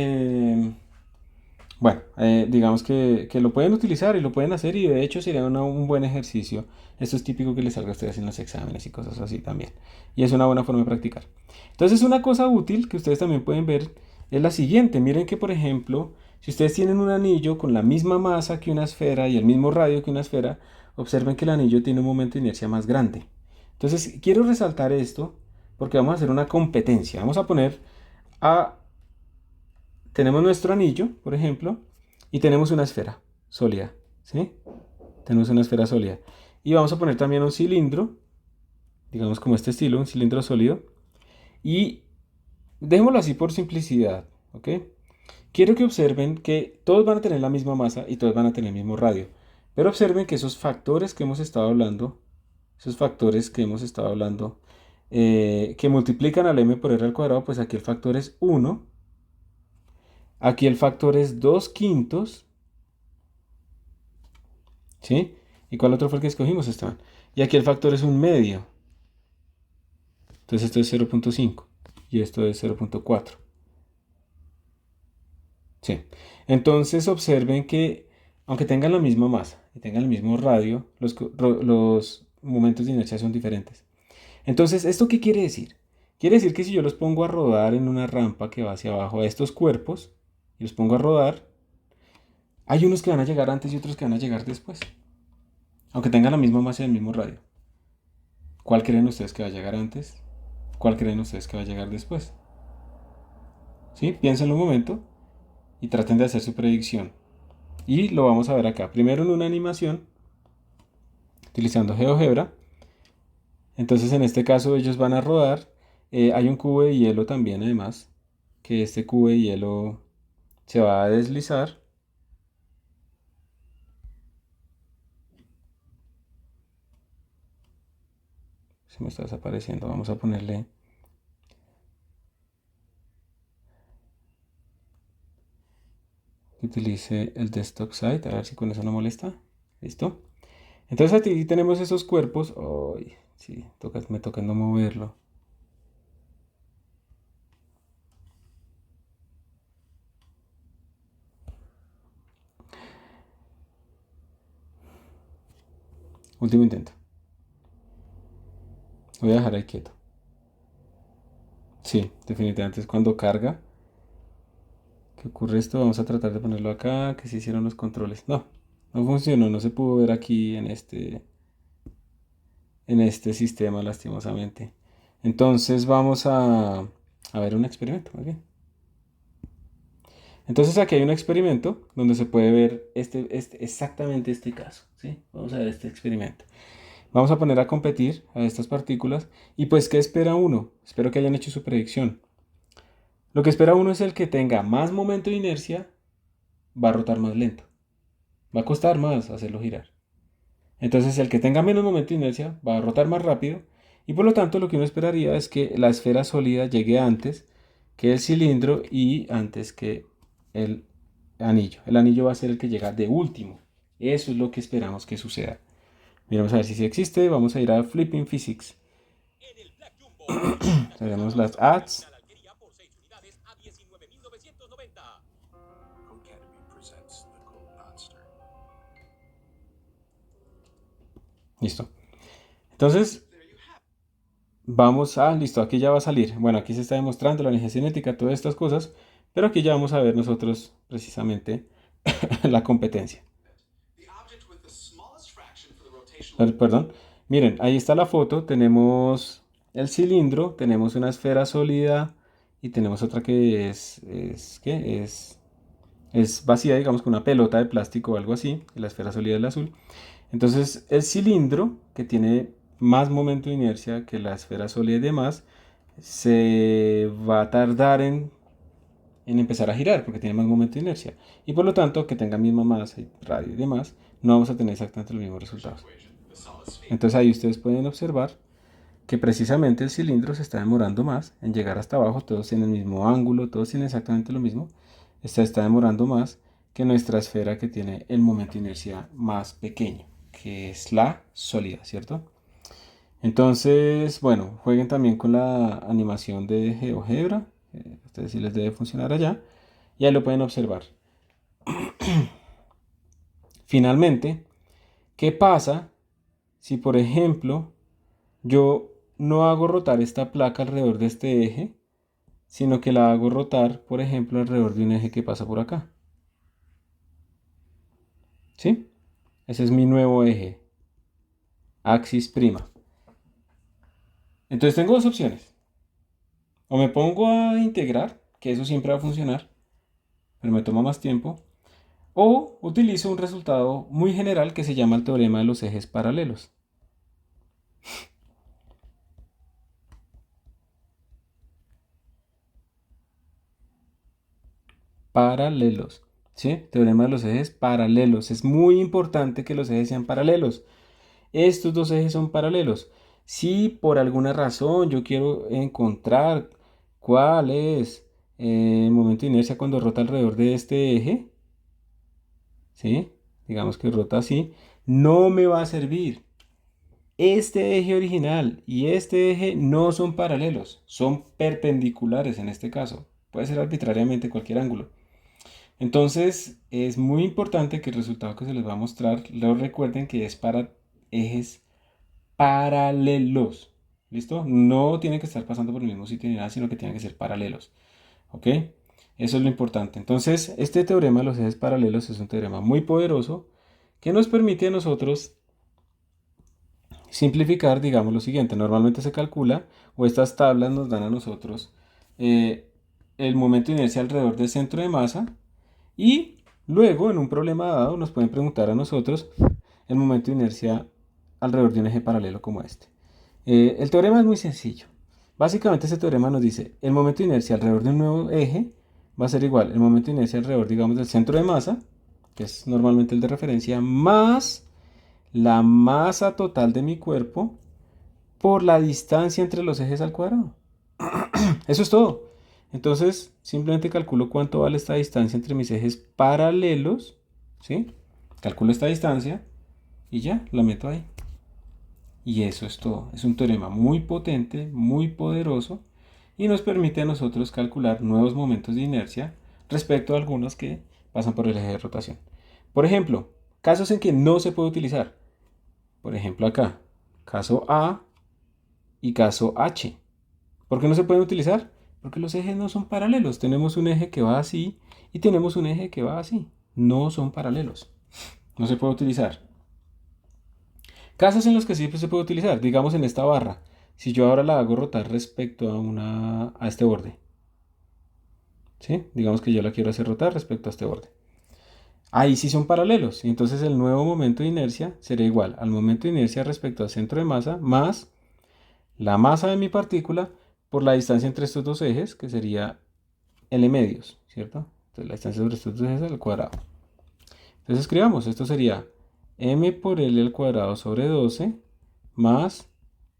bueno, digamos que lo pueden utilizar y lo pueden hacer y de hecho sería un buen ejercicio. Esto es típico que les salga a ustedes en los exámenes y cosas así también. Y es una buena forma de practicar. Entonces una cosa útil que ustedes también pueden ver es la siguiente. Miren que por ejemplo, si ustedes tienen un anillo con la misma masa que una esfera y el mismo radio que una esfera, observen que el anillo tiene un momento de inercia más grande. Entonces quiero resaltar esto porque vamos a hacer una competencia. Vamos a poner a tenemos nuestro anillo, por ejemplo, y tenemos una esfera sólida, ¿sí? Tenemos una esfera sólida. Y vamos a poner también un cilindro, digamos como este estilo, un cilindro sólido. Y dejémoslo así por simplicidad, ¿ok? Quiero que observen que todos van a tener la misma masa y todos van a tener el mismo radio. Pero observen que esos factores que hemos estado hablando, que multiplican al m por r al cuadrado, pues aquí el factor es 1. Aquí el factor es 2/5, ¿sí? ¿Y cuál otro fue el que escogimos, Esteban? Y aquí el factor es un medio. Entonces esto es 0.5 y esto es 0.4. Sí. Entonces observen que aunque tengan la misma masa y tengan el mismo radio, los momentos de inercia son diferentes. Entonces, ¿esto qué quiere decir? Quiere decir que si yo los pongo a rodar en una rampa que va hacia abajo a estos cuerpos, y los pongo a rodar, hay unos que van a llegar antes y otros que van a llegar después. Aunque tengan la misma masa y el mismo radio. ¿Cuál creen ustedes que va a llegar antes? ¿Cuál creen ustedes que va a llegar después? ¿Sí? Piénsenlo un momento y traten de hacer su predicción. Y lo vamos a ver acá. Primero en una animación, utilizando GeoGebra. Entonces en este caso ellos van a rodar. Hay un cubo de hielo también además. Que este cubo de hielo se va a deslizar. Se me está desapareciendo. Vamos a ponerle... Utilice el desktop site. A ver si con eso no molesta. ¿Listo? Entonces aquí tenemos esos cuerpos. Ay, sí, me toca no moverlo. Último intento. Voy a dejar ahí quieto. Sí, definitivamente es cuando carga. ¿Qué ocurre esto? Vamos a tratar de ponerlo acá. Que se hicieron los controles. No, no funcionó. No se pudo ver aquí en este sistema, lastimosamente. Entonces vamos a ver un experimento, más bien. Entonces aquí hay un experimento donde se puede ver exactamente este caso. ¿Sí? Vamos a ver este experimento. Vamos a poner a competir a estas partículas. Y pues, ¿qué espera uno? Espero que hayan hecho su predicción. Lo que espera uno es el que tenga más momento de inercia, va a rotar más lento. Va a costar más hacerlo girar. Entonces, el que tenga menos momento de inercia va a rotar más rápido. Y por lo tanto, lo que uno esperaría es que la esfera sólida llegue antes que el cilindro y antes que el anillo. El anillo va a ser el que llega de último. Eso es lo que esperamos que suceda. Miramos a ver si existe. Vamos a ir a Flipping Physics. Tenemos las ads. Listo. Entonces, listo, aquí ya va a salir. Bueno, aquí se está demostrando la energía cinética, todas estas cosas, pero aquí ya vamos a ver nosotros precisamente la competencia. Perdón. Miren, ahí está la foto. Tenemos el cilindro, tenemos una esfera sólida y tenemos otra que ¿qué? Es vacía, digamos, con una pelota de plástico o algo así. La esfera sólida es la azul. Entonces, el cilindro, que tiene más momento de inercia que la esfera sólida y demás, se va a tardar en empezar a girar porque tiene más momento de inercia. Y por lo tanto, que tenga misma masa y radio y demás, no vamos a tener exactamente los mismos resultados. Entonces ahí ustedes pueden observar que precisamente el cilindro se está demorando más en llegar hasta abajo, todos en el mismo ángulo, todos tienen exactamente lo mismo. Esta está demorando más que nuestra esfera que tiene el momento de inercia más pequeño, que es la sólida, ¿cierto? Entonces, bueno, jueguen también con la animación de GeoGebra. A ustedes sí les debe funcionar allá. Y ahí lo pueden observar. Finalmente, ¿qué pasa si, por ejemplo, yo no hago rotar esta placa alrededor de este eje, sino que la hago rotar, por ejemplo, alrededor de un eje que pasa por acá? ¿Sí? Ese es mi nuevo eje, axis prima. Entonces tengo dos opciones. O me pongo a integrar, que eso siempre va a funcionar, pero me toma más tiempo. O utilizo un resultado muy general que se llama el teorema de los ejes paralelos. Paralelos. ¿Sí? Teorema de los ejes paralelos. Es muy importante que los ejes sean paralelos. Estos dos ejes son paralelos. Si por alguna razón yo quiero encontrar cuál es el momento de inercia cuando rota alrededor de este eje, ¿sí? Digamos que rota así, no me va a servir. Este eje original y este eje no son paralelos, son perpendiculares en este caso. Puede ser arbitrariamente cualquier ángulo. Entonces es muy importante que el resultado que se les va a mostrar, lo recuerden que es para ejes paralelos. ¿Listo? No tienen que estar pasando por el mismo sitio ni nada, sino que tienen que ser paralelos. ¿Ok? Eso es lo importante. Entonces, este teorema de los ejes paralelos es un teorema muy poderoso que nos permite a nosotros simplificar, digamos, lo siguiente. Normalmente se calcula, o estas tablas nos dan a nosotros eh, el momento de inercia alrededor del centro de masa y luego en un problema dado nos pueden preguntar a nosotros el momento de inercia alrededor de un eje paralelo como este. El teorema es muy sencillo. Básicamente ese teorema nos dice el momento de inercia alrededor de un nuevo eje va a ser igual el momento de inercia alrededor, digamos, del centro de masa, que es normalmente el de referencia, más la masa total de mi cuerpo por la distancia entre los ejes al cuadrado. Eso es todo. Entonces, simplemente calculo cuánto vale esta distancia entre mis ejes paralelos, ¿sí? Calculo esta distancia y ya, la meto ahí. Y eso es todo. Es un teorema muy potente, muy poderoso y nos permite a nosotros calcular nuevos momentos de inercia respecto a algunos que pasan por el eje de rotación. Por ejemplo, casos en que no se puede utilizar. Por ejemplo, acá, caso A y caso H. ¿Por qué no se pueden utilizar? Porque los ejes no son paralelos. Tenemos un eje que va así y tenemos un eje que va así. No son paralelos. No se puede utilizar. Casos en los que sí se puede utilizar. Digamos en esta barra. Si yo ahora la hago rotar respecto a este borde. ¿Sí? Digamos que yo la quiero hacer rotar respecto a este borde. Ahí sí son paralelos. Y entonces el nuevo momento de inercia sería igual al momento de inercia respecto al centro de masa más la masa de mi partícula por la distancia entre estos dos ejes, que sería L medios, ¿cierto? Entonces la distancia entre estos dos ejes al cuadrado. Entonces escribamos, esto sería m por L al cuadrado sobre 12 más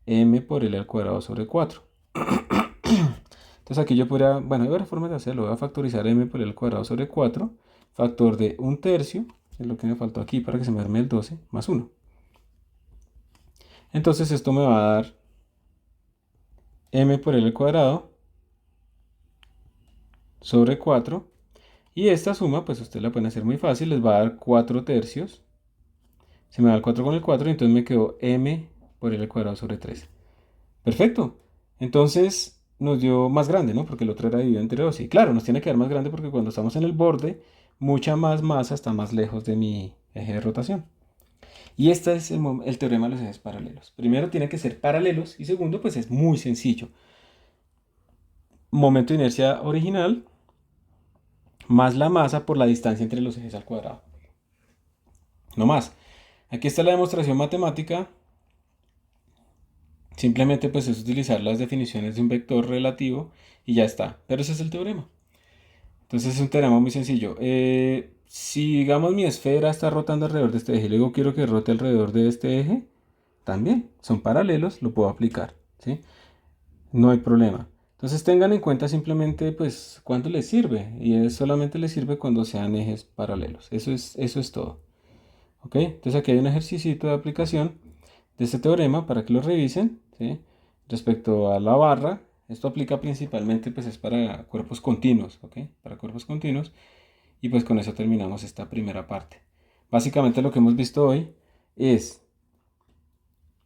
m por L al cuadrado sobre 4. Entonces aquí yo podría, bueno, hay varias formas de hacerlo. Voy a factorizar m por L al cuadrado sobre 4, factor de 1/3, es lo que me faltó aquí para que se me arme el 12, más 1. Entonces esto me va a dar m por L al cuadrado sobre 4. Y esta suma, pues ustedes la pueden hacer muy fácil, les va a dar 4/3. Se me da el 4 con el 4 y entonces me quedó m por L al cuadrado sobre 3. Perfecto. Entonces nos dio más grande, ¿no? Porque el otro era dividido entre 2. Y claro, nos tiene que dar más grande porque cuando estamos en el borde, mucha más masa está más lejos de mi eje de rotación. Y este es el teorema de los ejes paralelos. Primero, tiene que ser paralelos y segundo, pues es muy sencillo. Momento de inercia original más la masa por la distancia entre los ejes al cuadrado. No más. Aquí está la demostración matemática. Simplemente pues es utilizar las definiciones de un vector relativo y ya está. Pero ese es el teorema. Entonces es un teorema muy sencillo. Si digamos mi esfera está rotando alrededor de este eje y luego quiero que rote alrededor de este eje, también son paralelos, lo puedo aplicar, ¿sí? No hay problema. Entonces tengan en cuenta simplemente pues cuánto les sirve y solamente les sirve cuando sean ejes paralelos. Eso es todo. ¿Ok? Entonces aquí hay un ejercicio de aplicación de este teorema para que lo revisen, ¿sí? Respecto a la barra, esto aplica principalmente pues es para cuerpos continuos, ¿ok? Para cuerpos continuos y pues con eso terminamos esta primera parte. Básicamente lo que hemos visto hoy es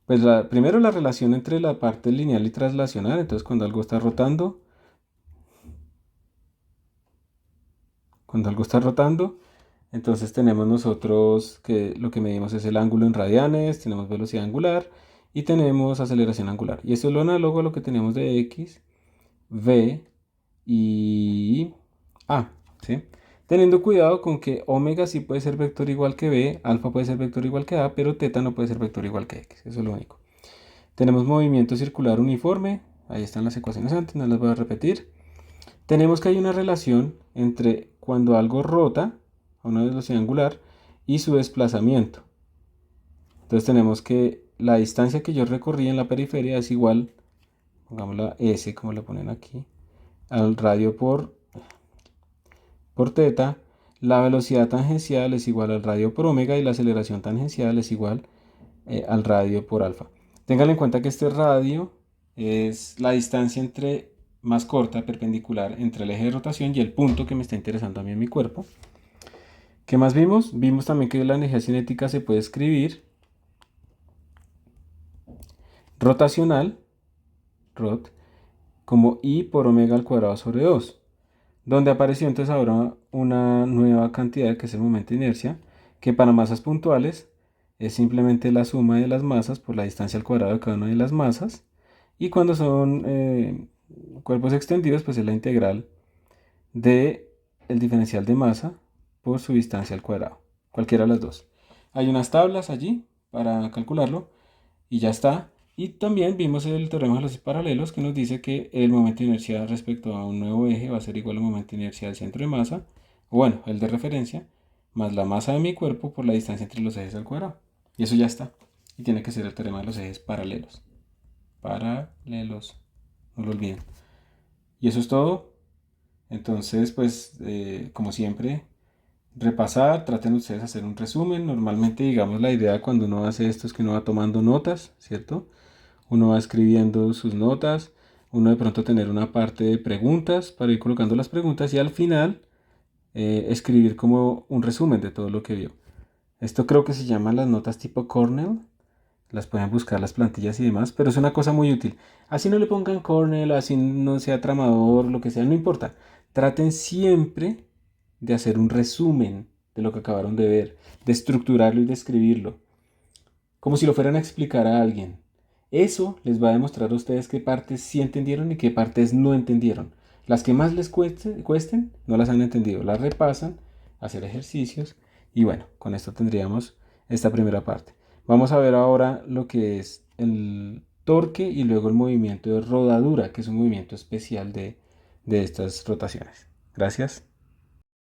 pues primero la relación entre la parte lineal y traslacional, entonces cuando algo está rotando, entonces tenemos nosotros que lo que medimos es el ángulo en radianes, tenemos velocidad angular y tenemos aceleración angular. Y eso es lo análogo a lo que tenemos de x, v y a, ¿sí? Teniendo cuidado con que omega sí puede ser vector igual que b, alfa puede ser vector igual que a, pero teta no puede ser vector igual que x. Eso es lo único. Tenemos movimiento circular uniforme. Ahí están las ecuaciones antes, no las voy a repetir. Tenemos que hay una relación entre cuando algo rota a una velocidad angular y su desplazamiento. Entonces tenemos que la distancia que yo recorrí en la periferia es igual, pongámosla S como la ponen aquí, al radio por teta. La velocidad tangencial es igual al radio por omega y la aceleración tangencial es igual al radio por alfa. Tengan en cuenta que este radio es la distancia más corta, perpendicular, entre el eje de rotación y el punto que me está interesando a mí en mi cuerpo. ¿Qué más vimos? Vimos también que la energía cinética se puede escribir rotacional Rod, como I por omega al cuadrado sobre 2, donde apareció entonces ahora una nueva cantidad que es el momento de inercia, que para masas puntuales es simplemente la suma de las masas por la distancia al cuadrado de cada una de las masas, y cuando son cuerpos extendidos, pues es la integral de el diferencial de masa por su distancia al cuadrado, cualquiera de las dos. Hay unas tablas allí para calcularlo y ya está. Y también vimos el teorema de los paralelos que nos dice que el momento de inercia respecto a un nuevo eje va a ser igual al momento de inercia del centro de masa, o bueno, el de referencia, más la masa de mi cuerpo por la distancia entre los ejes al cuadrado. Y eso ya está. Y tiene que ser el teorema de los ejes paralelos. Paralelos. No lo olviden. Y eso es todo. Entonces, pues, como siempre, repasar, traten ustedes de hacer un resumen. Normalmente, digamos, la idea cuando uno hace esto es que uno va tomando notas, ¿cierto? Uno va escribiendo sus notas, uno de pronto tener una parte de preguntas para ir colocando las preguntas y al final escribir como un resumen de todo lo que vio. Esto creo que se llama las notas tipo Cornell. Las pueden buscar las plantillas y demás, pero es una cosa muy útil. Así no le pongan Cornell, así no sea tramador, lo que sea, no importa. Traten siempre de hacer un resumen de lo que acabaron de ver, de estructurarlo y de escribirlo, como si lo fueran a explicar a alguien. Eso les va a demostrar a ustedes qué partes sí entendieron y qué partes no entendieron. Las que más les cuesten, no las han entendido. Las repasan, hacer ejercicios y bueno, con esto tendríamos esta primera parte. Vamos a ver ahora lo que es el torque y luego el movimiento de rodadura, que es un movimiento especial de estas rotaciones. Gracias.